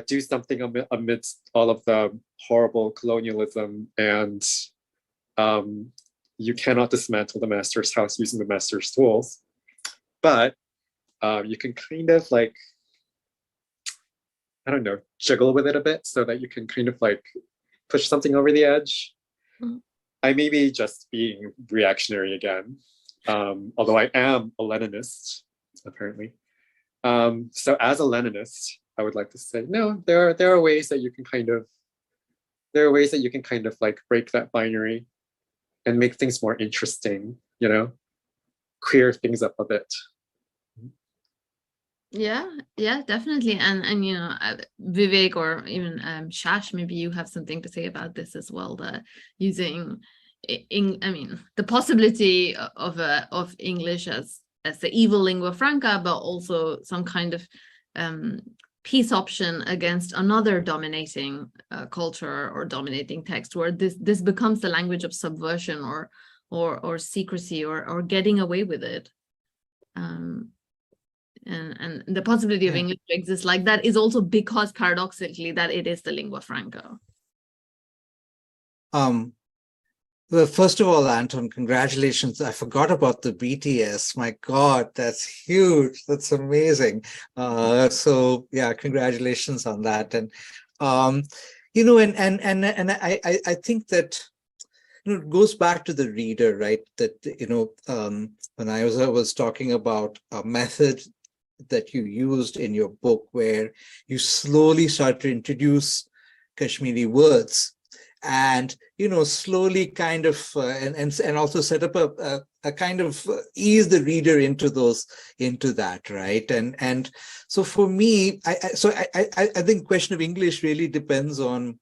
do something amidst all of the horrible colonialism, and you cannot dismantle the master's house using the master's tools, but you can kind of like, I don't know, jiggle with it a bit so that you can kind of like push something over the edge. Mm-hmm. I may be just being reactionary again, although I am a Leninist, apparently. So as a Leninist, I would like to say, no, there are ways that you can kind of, like break that binary and make things more interesting, you know, queer things up a bit. Yeah, definitely. And you know, Vivek or even Shash, maybe you have something to say about this as well, that using the possibility of English as the evil lingua franca, but also some kind of peace option against another dominating culture or dominating text, where this becomes the language of subversion or secrecy or getting away with it. And the possibility of English to exist like that is also because, paradoxically, that it is the lingua franca. Well, first of all, Anton, congratulations. I forgot about the BTS. My God, that's huge. That's amazing. So yeah, congratulations on that. And you know, and I think that, you know, it goes back to the reader, right? That, you know, when I was talking about a method that you used in your book, where you slowly start to introduce Kashmiri words, and, you know, slowly kind of and also set up a kind of ease the reader into that, right? And so for me, I think the question of English really depends on,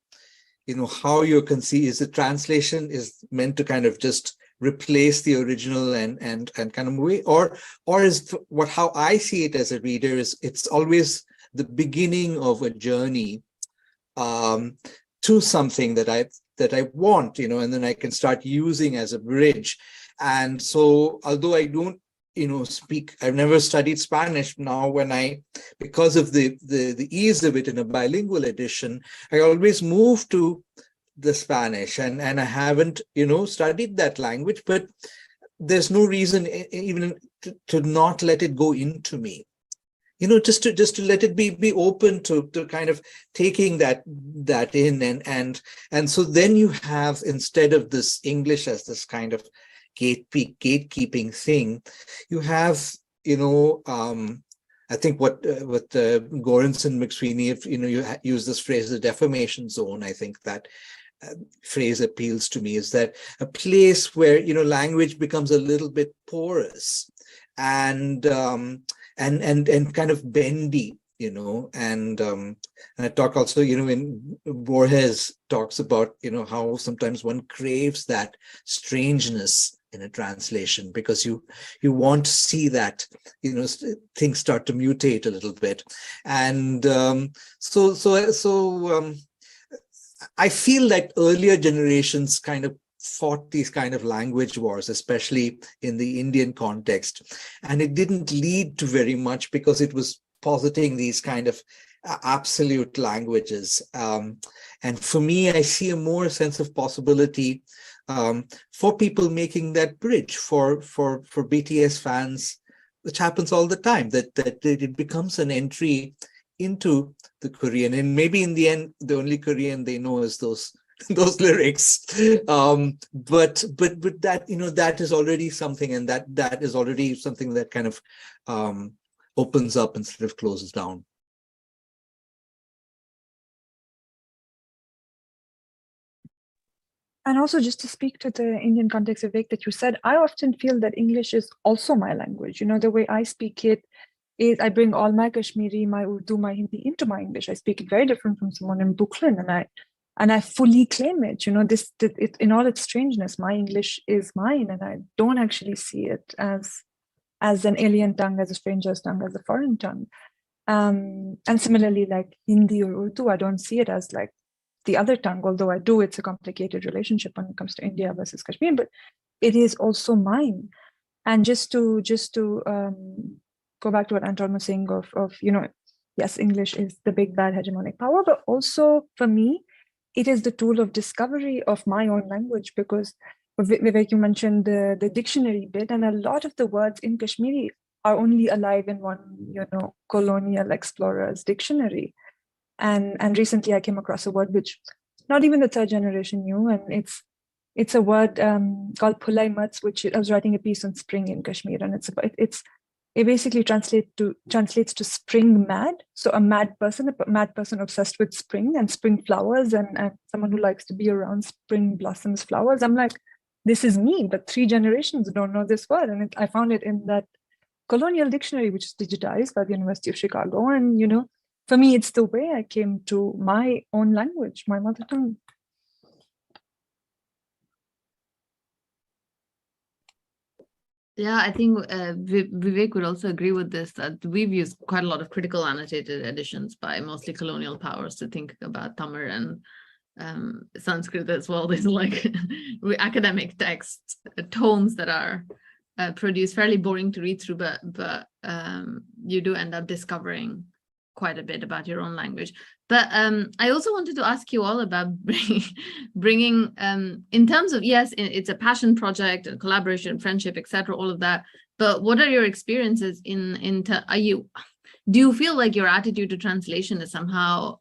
you know, how you're conceived. Is the translation is meant to kind of just replace the original and kind of way, or is how I see it as a reader is it's always the beginning of a journey to something that I want, you know, and then I can start using as a bridge. And so, although I don't, you know, I've never studied Spanish. Now, because of the ease of it in a bilingual edition, I always move to the Spanish, and I haven't, you know, studied that language, but there's no reason even to not let it go into me, you know, just to let it be open to kind of taking that in, and so then you have, instead of this English as this kind of gatekeeping thing, you have, you know, I think what Goranson McSweeney, if you use this phrase, the defamation zone, I think that phrase appeals to me, is that a place where language becomes a little bit porous and kind of bendy, and I talk also, when Borges talks about, how sometimes one craves that strangeness in a translation, because you want to see that, things start to mutate a little bit. And so I feel like earlier generations kind of fought these kind of language wars, especially in the Indian context. And it didn't lead to very much because it was positing these kind of absolute languages. And for me, I see a more sense of possibility for people making that bridge, for BTS fans, which happens all the time, that it becomes an entry into the Korean, and maybe in the end the only Korean they know is those lyrics, but that that is already something, and that is already something that kind of opens up instead of closes down. And also, just to speak to the Indian context, Vivek, that you said, I often feel that English is also my language. The way I speak it is I bring all my Kashmiri, my Urdu, my Hindi into my English. I speak it very different from someone in Brooklyn, and I fully claim it. In all its strangeness, my English is mine, and I don't actually see it as an alien tongue, as a stranger's tongue, as a foreign tongue. And similarly, like Hindi or Urdu, I don't see it as like the other tongue, although I do. It's a complicated relationship when it comes to India versus Kashmir, but it is also mine. And just to go back to what Anton was saying of yes, English is the big bad hegemonic power, but also for me, it is the tool of discovery of my own language, because Vivek, you mentioned the dictionary bit, and a lot of the words in Kashmiri are only alive in one, colonial explorer's dictionary. And recently I came across a word which not even the third generation knew, and it's a word called Phulai Mats, which I was writing a piece on spring in Kashmir, and it basically translates to spring mad. So a mad person obsessed with spring and spring flowers, and someone who likes to be around spring blossoms, flowers. I'm like, this is me, but 3 generations don't know this word. And I found it in that colonial dictionary, which is digitized by the University of Chicago. And, for me, it's the way I came to my own language, my mother tongue. Yeah, I think Vivek would also agree with this, that we've used quite a lot of critical annotated editions by mostly colonial powers to think about Tamil and Sanskrit as well. There's like academic texts, tomes that are produced, fairly boring to read through, but you do end up discovering quite a bit about your own language. But I also wanted to ask you all about bringing in terms of, yes, it's a passion project and collaboration, friendship, etc., all of that. But what are your experiences do you feel like your attitude to translation is somehow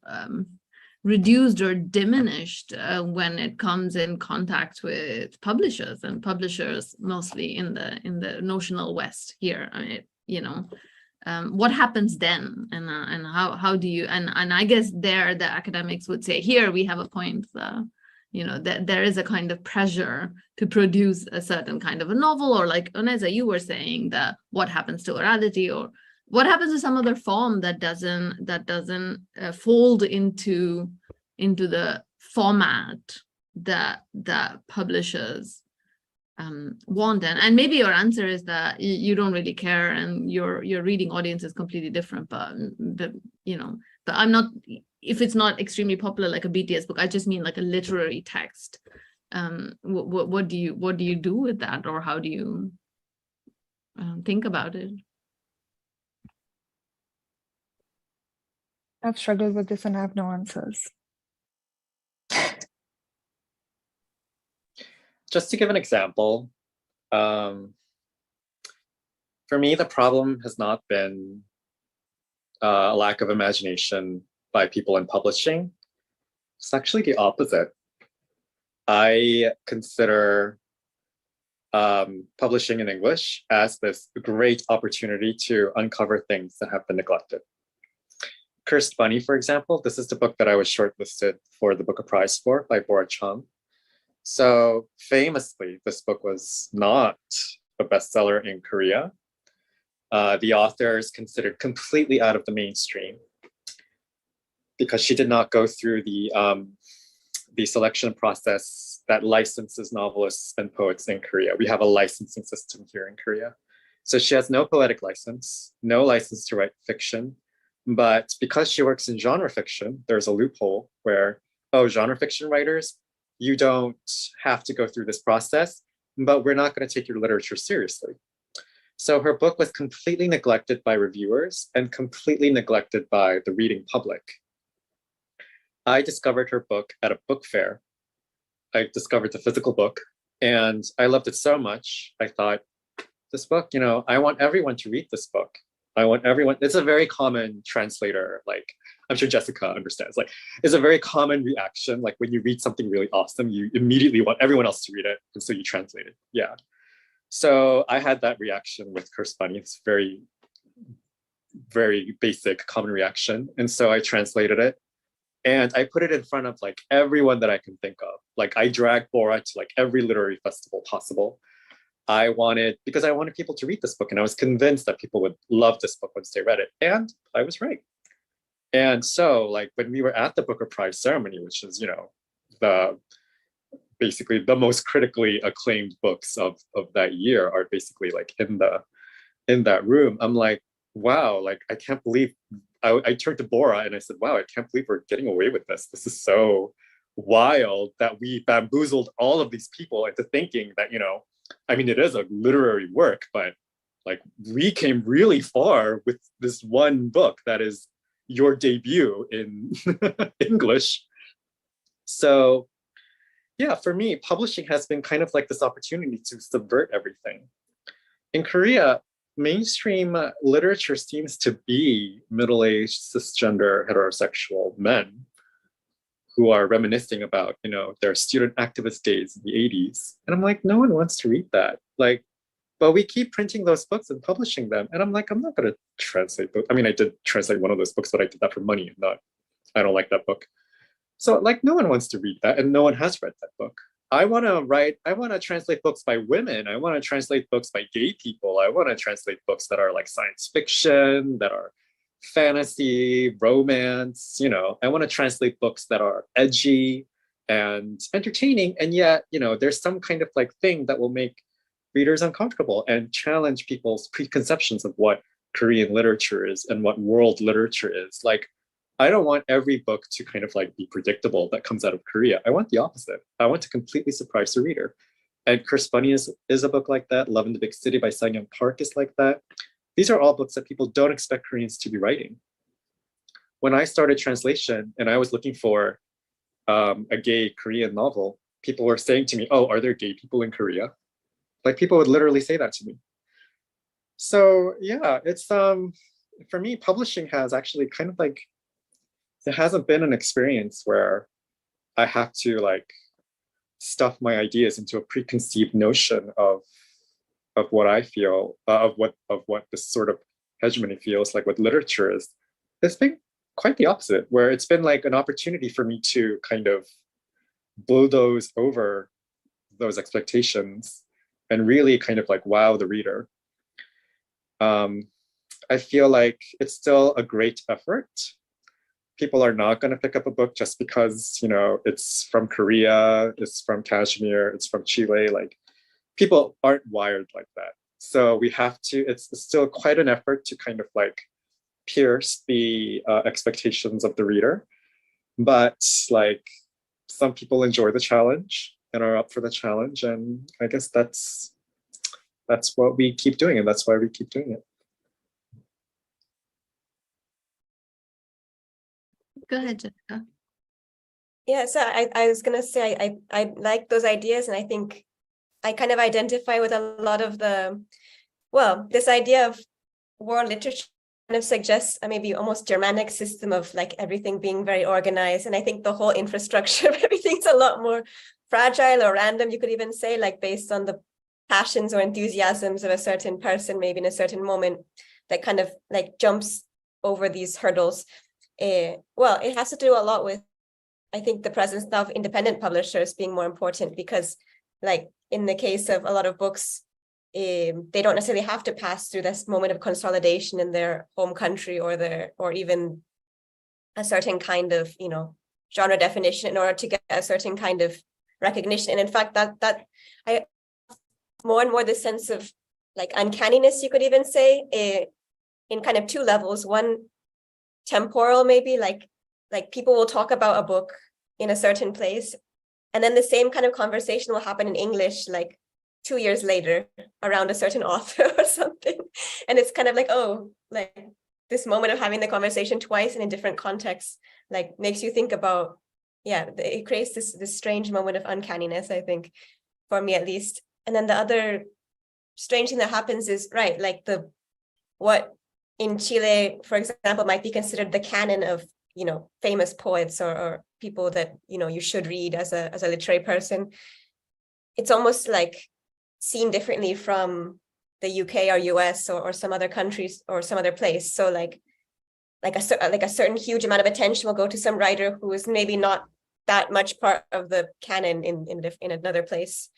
reduced or diminished when it comes in contact with publishers, and publishers mostly in the notional West here? I mean, what happens then, and how do you, and I guess there the academics would say, here we have a point, that there is a kind of pressure to produce a certain kind of a novel, or like Onaiza, you were saying, that what happens to orality, or what happens to some other form that doesn't fold into the format that publishers want. And maybe your answer is that you don't really care, and your reading audience is completely different, but I'm not, if it's not extremely popular like a BTS book, I just mean like a literary text. What do you do with that, or how do you think about it? I've struggled with this and I have no answers. Just to give an example, for me, the problem has not been a lack of imagination by people in publishing. It's actually the opposite. I consider publishing in English as this great opportunity to uncover things that have been neglected. Cursed Bunny, for example, this is the book that I was shortlisted for the Booker Prize for by Bora Chung. So famously, this book was not a bestseller in Korea. The author is considered completely out of the mainstream because she did not go through the selection process that licenses novelists and poets in Korea. We have a licensing system here in Korea. So she has no poetic license, no license to write fiction. But because she works in genre fiction, there's a loophole where, oh, genre fiction writers, you don't have to go through this process, but we're not going to take your literature seriously. So her book was completely neglected by reviewers and completely neglected by the reading public. I discovered her book at a book fair. I discovered the physical book and I loved it so much. I thought, this book, you know, I want everyone to read this book. I want everyone, it's a very common translator, like I'm sure Jessica understands, like it's a very common reaction. Like when you read something really awesome, you immediately want everyone else to read it. And so you translate it, yeah. So I had that reaction with Cursed Bunny. It's very, very basic common reaction. And so I translated it and I put it in front of like everyone that I can think of. Like I dragged Bora to like every literary festival possible. Because I wanted people to read this book and I was convinced that people would love this book once they read it. And I was right. And so like when we were at the Booker Prize ceremony, which is, you know, basically the most critically acclaimed books of that year are basically like in that room. I'm like, wow, like I can't believe, I turned to Bora and I said, wow, I can't believe we're getting away with this. This is so wild that we bamboozled all of these people into thinking that, you know, I mean, it is a literary work, but like we came really far with this one book that is your debut in English. So yeah, for me, publishing has been kind of like this opportunity to subvert everything. In Korea, mainstream literature seems to be middle-aged, cisgender, heterosexual men who are reminiscing about, you know, their student activist days in the 80s. And I'm like, no one wants to read that. Like, but we keep printing those books and publishing them. And I'm like, I'm not going to translate those. I mean, I did translate one of those books, but I did that for money. I don't like that book. So like, no one wants to read that. And no one has read that book. I want to translate books by women. I want to translate books by gay people. I want to translate books that are like science fiction, that are fantasy, romance, you know. I want to translate books that are edgy and entertaining, and yet, you know, there's some kind of like thing that will make readers uncomfortable and challenge people's preconceptions of what Korean literature is and what world literature is. Like, I don't want every book to kind of like be predictable that comes out of Korea. I want the opposite. I want to completely surprise the reader. And Cursed Bunny is a book like that. Love in the Big City by Sang-Young Park is like that. These are all books that people don't expect Koreans to be writing. When I started translation and I was looking for a gay Korean novel, people were saying to me, oh, are there gay people in Korea? Like people would literally say that to me. So yeah, it's for me, publishing has actually kind of like, it hasn't been an experience where I have to like stuff my ideas into a preconceived notion of what I feel, of what this sort of hegemony feels like, what literature is. It's been quite the opposite, where it's been like an opportunity for me to kind of bulldoze over those expectations and really kind of like wow the reader. I feel like it's still a great effort. People are not going to pick up a book just because, you know, it's from Korea, it's from Kashmir, it's from Chile. Like, people aren't wired like that. So we have to, it's still quite an effort to kind of like pierce the expectations of the reader. But like, some people enjoy the challenge and are up for the challenge. And I guess that's what we keep doing, and that's why we keep doing it. Go ahead, Jessica. Yeah, so I was gonna say I like those ideas, and I think I kind of identify with a lot of this idea of world literature kind of suggests a maybe almost Germanic system of like everything being very organized. And I think the whole infrastructure of everything's a lot more fragile or random, you could even say, like based on the passions or enthusiasms of a certain person, maybe in a certain moment, that kind of like jumps over these hurdles. Well, it has to do a lot with, I think, the presence of independent publishers being more important, because like in the case of a lot of books, they don't necessarily have to pass through this moment of consolidation in their home country or even a certain kind of, you know, genre definition in order to get a certain kind of recognition. And in fact, that I more and more the sense of like uncanniness, you could even say, in kind of two levels. One, temporal, maybe like people will talk about a book in a certain place, and then the same kind of conversation will happen in English like 2 years later around a certain author or something. And it's kind of like, oh, like this moment of having the conversation twice and in different contexts, like makes you think about, yeah, it creates this strange moment of uncanniness, I think, for me at least. And then the other strange thing that happens is, right, like what in Chile, for example, might be considered the canon of, you know, famous poets or people that, you know, you should read as a literary person. It's almost like seen differently from the UK or US or some other countries or some other place. So like a certain huge amount of attention will go to some writer who is maybe not that much part of the canon in another place.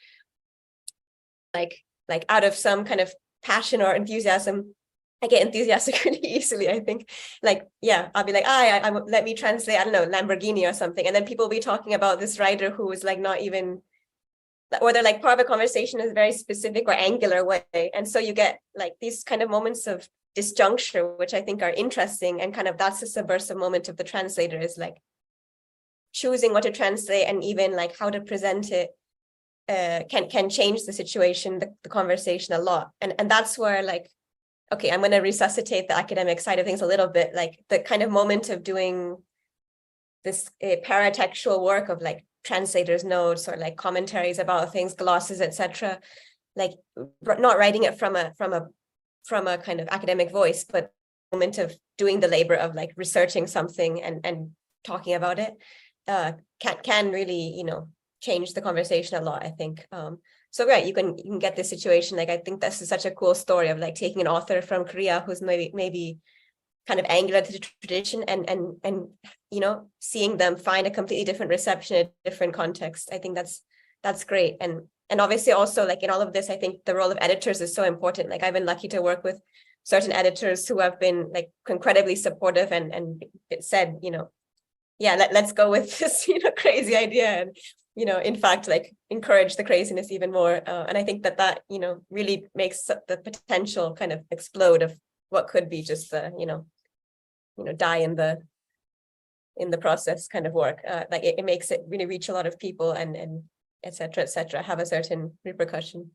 Like out of some kind of passion or enthusiasm, I get enthusiastic really easily, I think. Like, yeah, I'll be like, let me translate, I don't know, Lamborghini or something. And then people will be talking about this writer who is like not even, or they're like part of a conversation in a very specific or angular way. And so you get like these kind of moments of disjuncture, which I think are interesting. And kind of that's the subversive moment of the translator, is like choosing what to translate and even like how to present it can change the situation, the conversation a lot. And that's where like, okay, I'm going to resuscitate the academic side of things a little bit, like the kind of moment of doing this paratextual work of like translators' notes or like commentaries about things, glosses, etc. Like not writing it from a kind of academic voice, but the moment of doing the labor of like researching something and talking about it can really, you know, change the conversation a lot, I think. So right, you can get this situation. Like I think this is such a cool story of like taking an author from Korea who's maybe kind of angular to the tradition and you know, seeing them find a completely different reception, a different context. I think that's great. And obviously also like in all of this, I think the role of editors is so important. Like I've been lucky to work with certain editors who have been like incredibly supportive and said, you know, yeah, let's go with this, you know, crazy idea. And you know, in fact, like encourage the craziness even more. And I think that, you know, really makes the potential kind of explode of what could be just the, you know, die in the process kind of work. Like it makes it really reach a lot of people and et cetera, have a certain repercussion.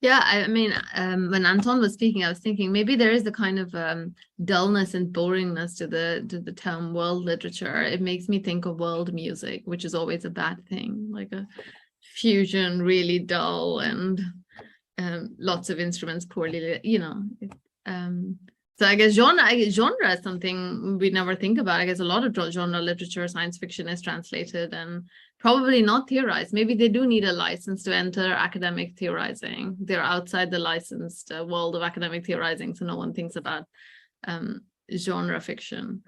Yeah, I mean, when Anton was speaking, I was thinking maybe there is a kind of dullness and boringness to the term world literature. It makes me think of world music, which is always a bad thing, like a fusion, really dull, and lots of instruments poorly, you know. So I guess genre is something we never think about. I guess a lot of genre literature, science fiction is translated and probably not theorized. Maybe they do need a license to enter academic theorizing. They're outside the licensed world of academic theorizing, so no one thinks about genre fiction.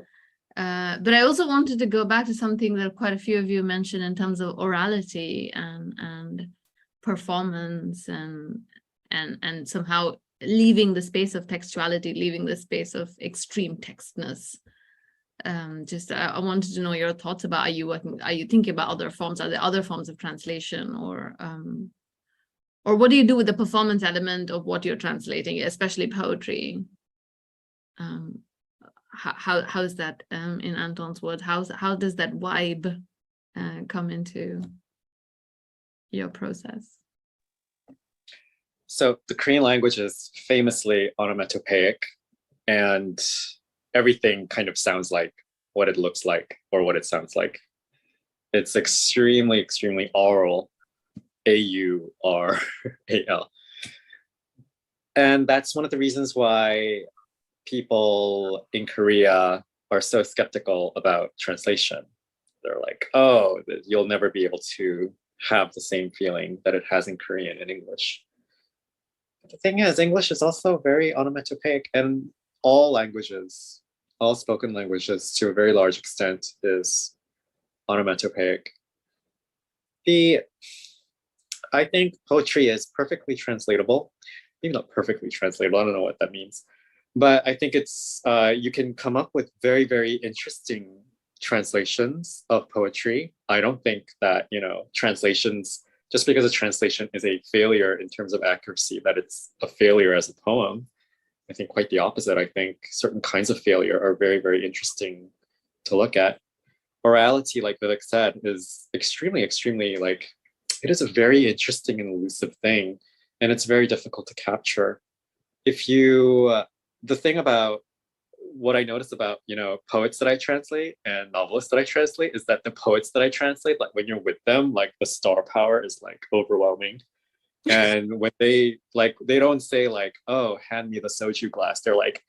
But I also wanted to go back to something that quite a few of you mentioned in terms of orality and performance and somehow leaving the space of textuality, leaving the space of extreme textness. I wanted to know your thoughts about, are you thinking about other forms? Are there other forms of translation, or what do you do with the performance element of what you're translating, especially poetry? How is that in Anton's words? How does that vibe come into your process? So the Korean language is famously onomatopoeic, and everything kind of sounds like what it looks like or what it sounds like. It's extremely, extremely oral, A-U-R-A-L. And that's one of the reasons why people in Korea are so skeptical about translation. They're like, oh, you'll never be able to have the same feeling that it has in Korean and English. But the thing is, English is also very onomatopoeic, and all languages, all spoken languages to a very large extent is onomatopoeic. I think poetry is perfectly translatable. Maybe not perfectly translatable, I don't know what that means. But I think it's, you can come up with very, very interesting translations of poetry. I don't think that, translations, just because a translation is a failure in terms of accuracy, that it's a failure as a poem. I think quite the opposite. I think certain kinds of failure are very, very interesting to look at. Orality, like Vivek said, is extremely, extremely it is a very interesting and elusive thing, and it's very difficult to capture. The thing about what I notice about, poets that I translate and novelists that I translate is that the poets that I translate, like when you're with them, like the star power is like overwhelming. And when they don't say like, oh, hand me the soju glass. They're like,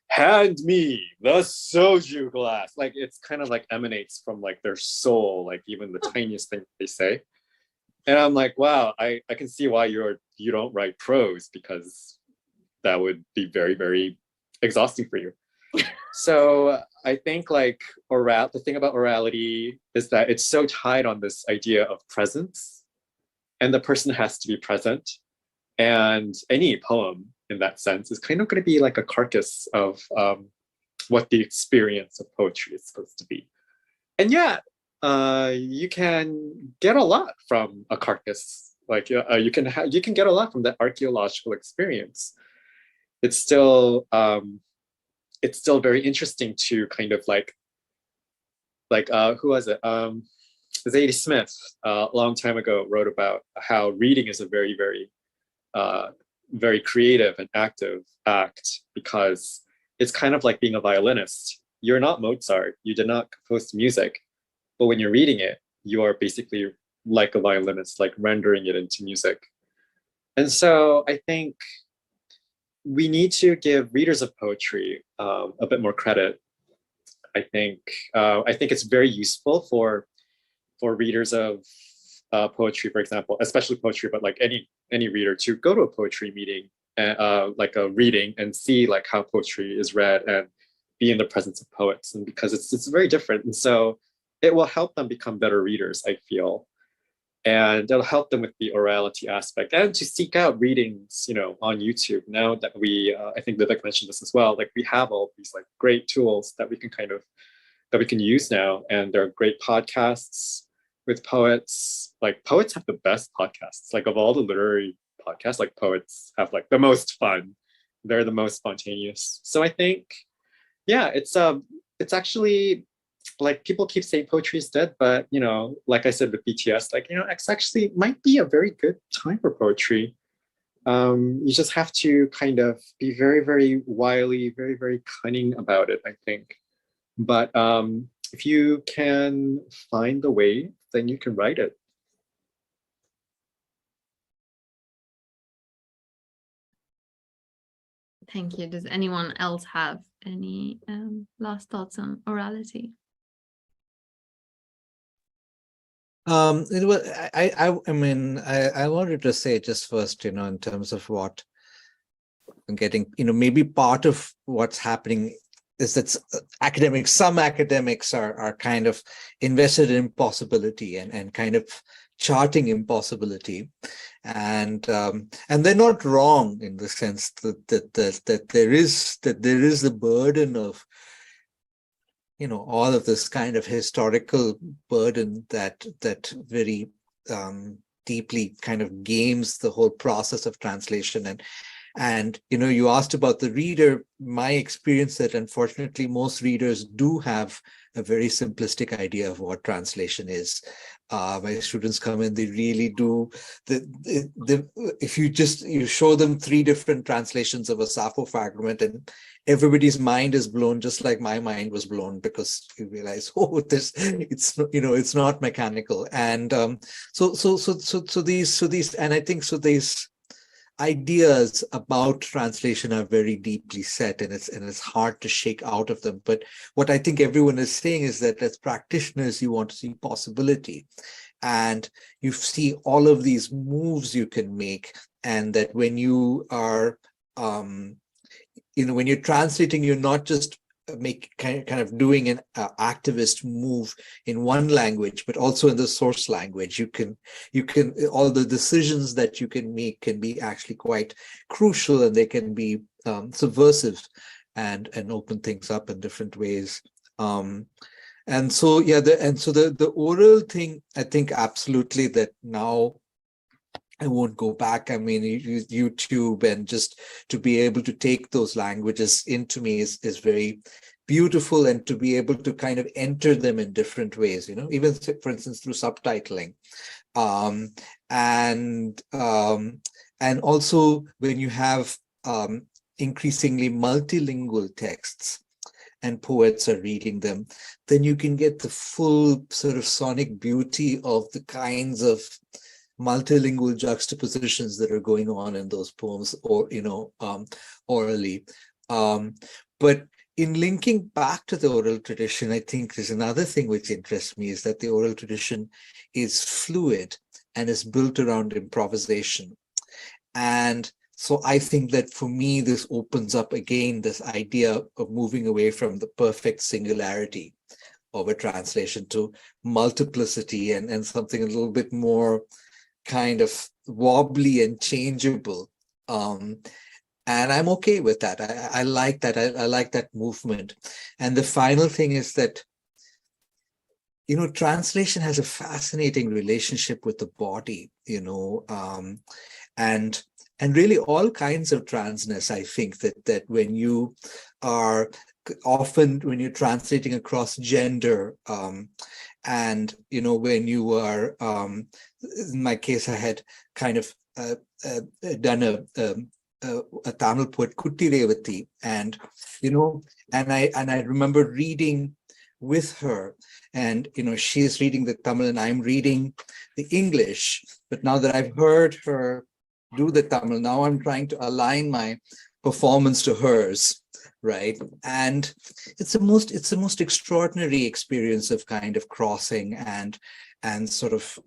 hand me the soju glass. Like it's kind of like emanates from like their soul, like even the tiniest thing they say. And I'm like, wow, I can see why you don't write prose, because that would be very, very exhausting for you. So I think like the thing about orality is that it's so tied on this idea of presence, and the person has to be present. And any poem in that sense is kind of going to be like a carcass of what the experience of poetry is supposed to be. And yeah, you can get a lot from a carcass. Like you can get a lot from that archaeological experience. It's still very interesting to kind of like who was it? Zadie Smith a long time ago wrote about how reading is a very, very very creative and active act, because it's kind of like being a violinist. You're not Mozart, you did not compose music, but when you're reading it, you are basically like a violinist, like rendering it into music. And so I think we need to give readers of poetry a bit more credit. I think it's very useful for readers of poetry, for example, especially poetry, but like any reader, to go to a poetry meeting, like a reading, and see like how poetry is read and be in the presence of poets. And because it's very different, and so it will help them become better readers, I feel. And it'll help them with the orality aspect, and to seek out readings, on YouTube. Now that I think Vivek mentioned this as well, like we have all these like great tools that we can use now, and there are great podcasts with poets. Like poets have the best podcasts. Like of all the literary podcasts, like poets have like the most fun. They're the most spontaneous. So I think, yeah, it's actually, like people keep saying poetry is dead, but like I said with BTS, like it's actually might be a very good time for poetry. You just have to kind of be very, very wily, very, very cunning about it, I think. But if you can find the way, then you can write it. Thank you. Does anyone else have any last thoughts on orality? I mean, I wanted to say just first, in terms of what I'm getting, maybe part of what's happening is that some academics are kind of invested in impossibility and kind of charting impossibility, and they're not wrong in the sense that there is the burden of all of this kind of historical burden that very deeply kind of games the whole process of translation. And you asked about the reader. My experience that unfortunately most readers do have a very simplistic idea of what translation is. My students come in, they really do. If you show them 3 different translations of a Sappho fragment, and everybody's mind is blown, just like my mind was blown, because you realize, it's not mechanical. And so these, and I think so these. ideas about translation are very deeply set, and it's hard to shake out of them. But what I think everyone is saying is that as practitioners, you want to see possibility, and you see all of these moves you can make, and that when you are, when you're translating, you're not just kind of doing an activist move in one language, but also in the source language. You can all the decisions that you can make can be actually quite crucial, and they can be subversive and open things up in different ways. And so the oral thing, I think absolutely that now I won't go back. I mean, YouTube, and just to be able to take those languages into me is very beautiful, and to be able to kind of enter them in different ways, even for instance, through subtitling. And also when you have increasingly multilingual texts and poets are reading them, then you can get the full sort of sonic beauty of the kinds of multilingual juxtapositions that are going on in those poems, or orally. But in linking back to the oral tradition, I think there's another thing which interests me, is that the oral tradition is fluid and is built around improvisation. And so I think that for me, this opens up again this idea of moving away from the perfect singularity of a translation to multiplicity and something a little bit more kind of wobbly and changeable. And I'm okay with that. I like that. I like that movement. And the final thing is that, translation has a fascinating relationship with the body, and really all kinds of transness. I think that when you are when you're translating across gender, and when you are, in my case, I had kind of done a Tamil poet, Kutti Revati, and I remember reading with her, and she's reading the Tamil and I'm reading the English. But now that I've heard her do the Tamil, now I'm trying to align my performance to hers, right? And it's the most extraordinary experience of kind of crossing and sort of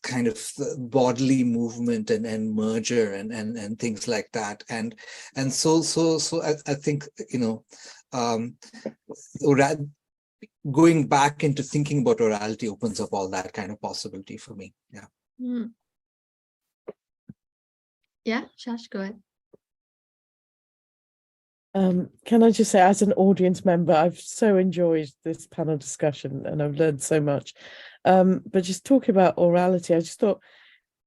kind of bodily movement and merger and things like that. And so I think going back into thinking about orality opens up all that kind of possibility for me. Yeah. Mm. Yeah, Shash, go ahead. Can I just say, as an audience member, I've so enjoyed this panel discussion and I've learned so much. But just talking about orality, I just thought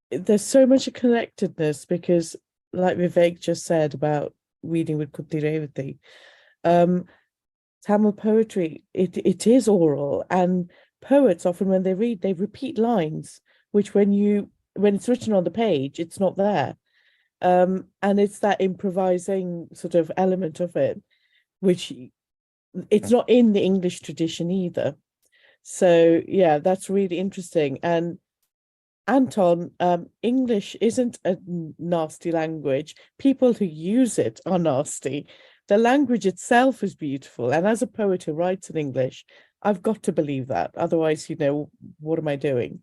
there's so much connectedness, because like Vivek just said about reading with Kutti Revati, Tamil poetry, it is oral, and poets often when they read, they repeat lines, which when it's written on the page, it's not there. And it's that improvising sort of element of it, which it's not in the English tradition either. So yeah, that's really interesting. And Anton, English isn't a nasty language. People who use it are nasty. The language itself is beautiful. And as a poet who writes in English, I've got to believe that. Otherwise, what am I doing?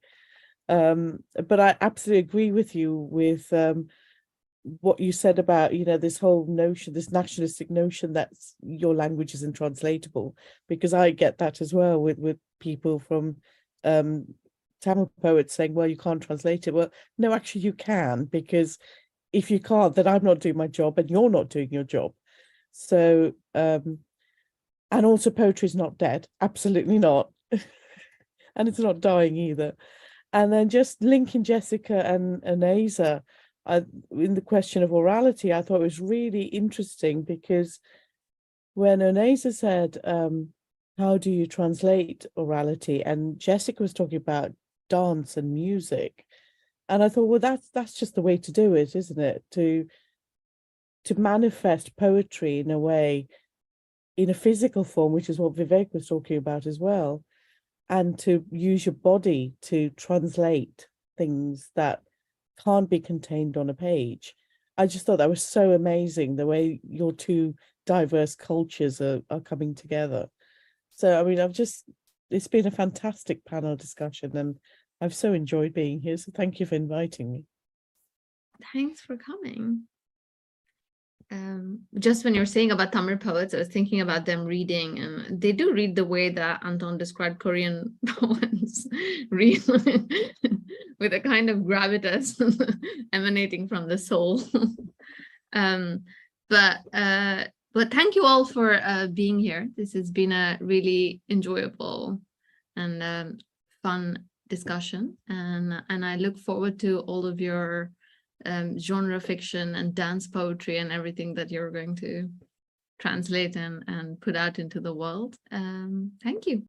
But I absolutely agree with you with what you said about, this whole notion, this nationalistic notion that your language is untranslatable, because I get that as well with people from Tamil poets saying, well, you can't translate it. Well, no, actually you can, because if you can't, then I'm not doing my job and you're not doing your job. So, and also poetry is not dead. Absolutely not. And it's not dying either. And then just linking Jessica and Onaiza, in the question of orality, I thought it was really interesting, because when Onaiza said, how do you translate orality? And Jessica was talking about dance and music. And I thought, well, that's just the way to do it, isn't it? To manifest poetry in a way, in a physical form, which is what Vivek was talking about as well, and to use your body to translate things that can't be contained on a page. I just thought that was so amazing, the way your two diverse cultures are coming together. So, I mean, it's been a fantastic panel discussion, and I've so enjoyed being here. So thank you for inviting me. Thanks for coming. Just when you're saying about Tamil poets, I was thinking about them reading, and they do read the way that Anton described Korean poets, read with a kind of gravitas emanating from the soul. But thank you all for being here. This has been a really enjoyable and fun discussion, and I look forward to all of your genre fiction and dance poetry and everything that you're going to translate and put out into the world. Thank you.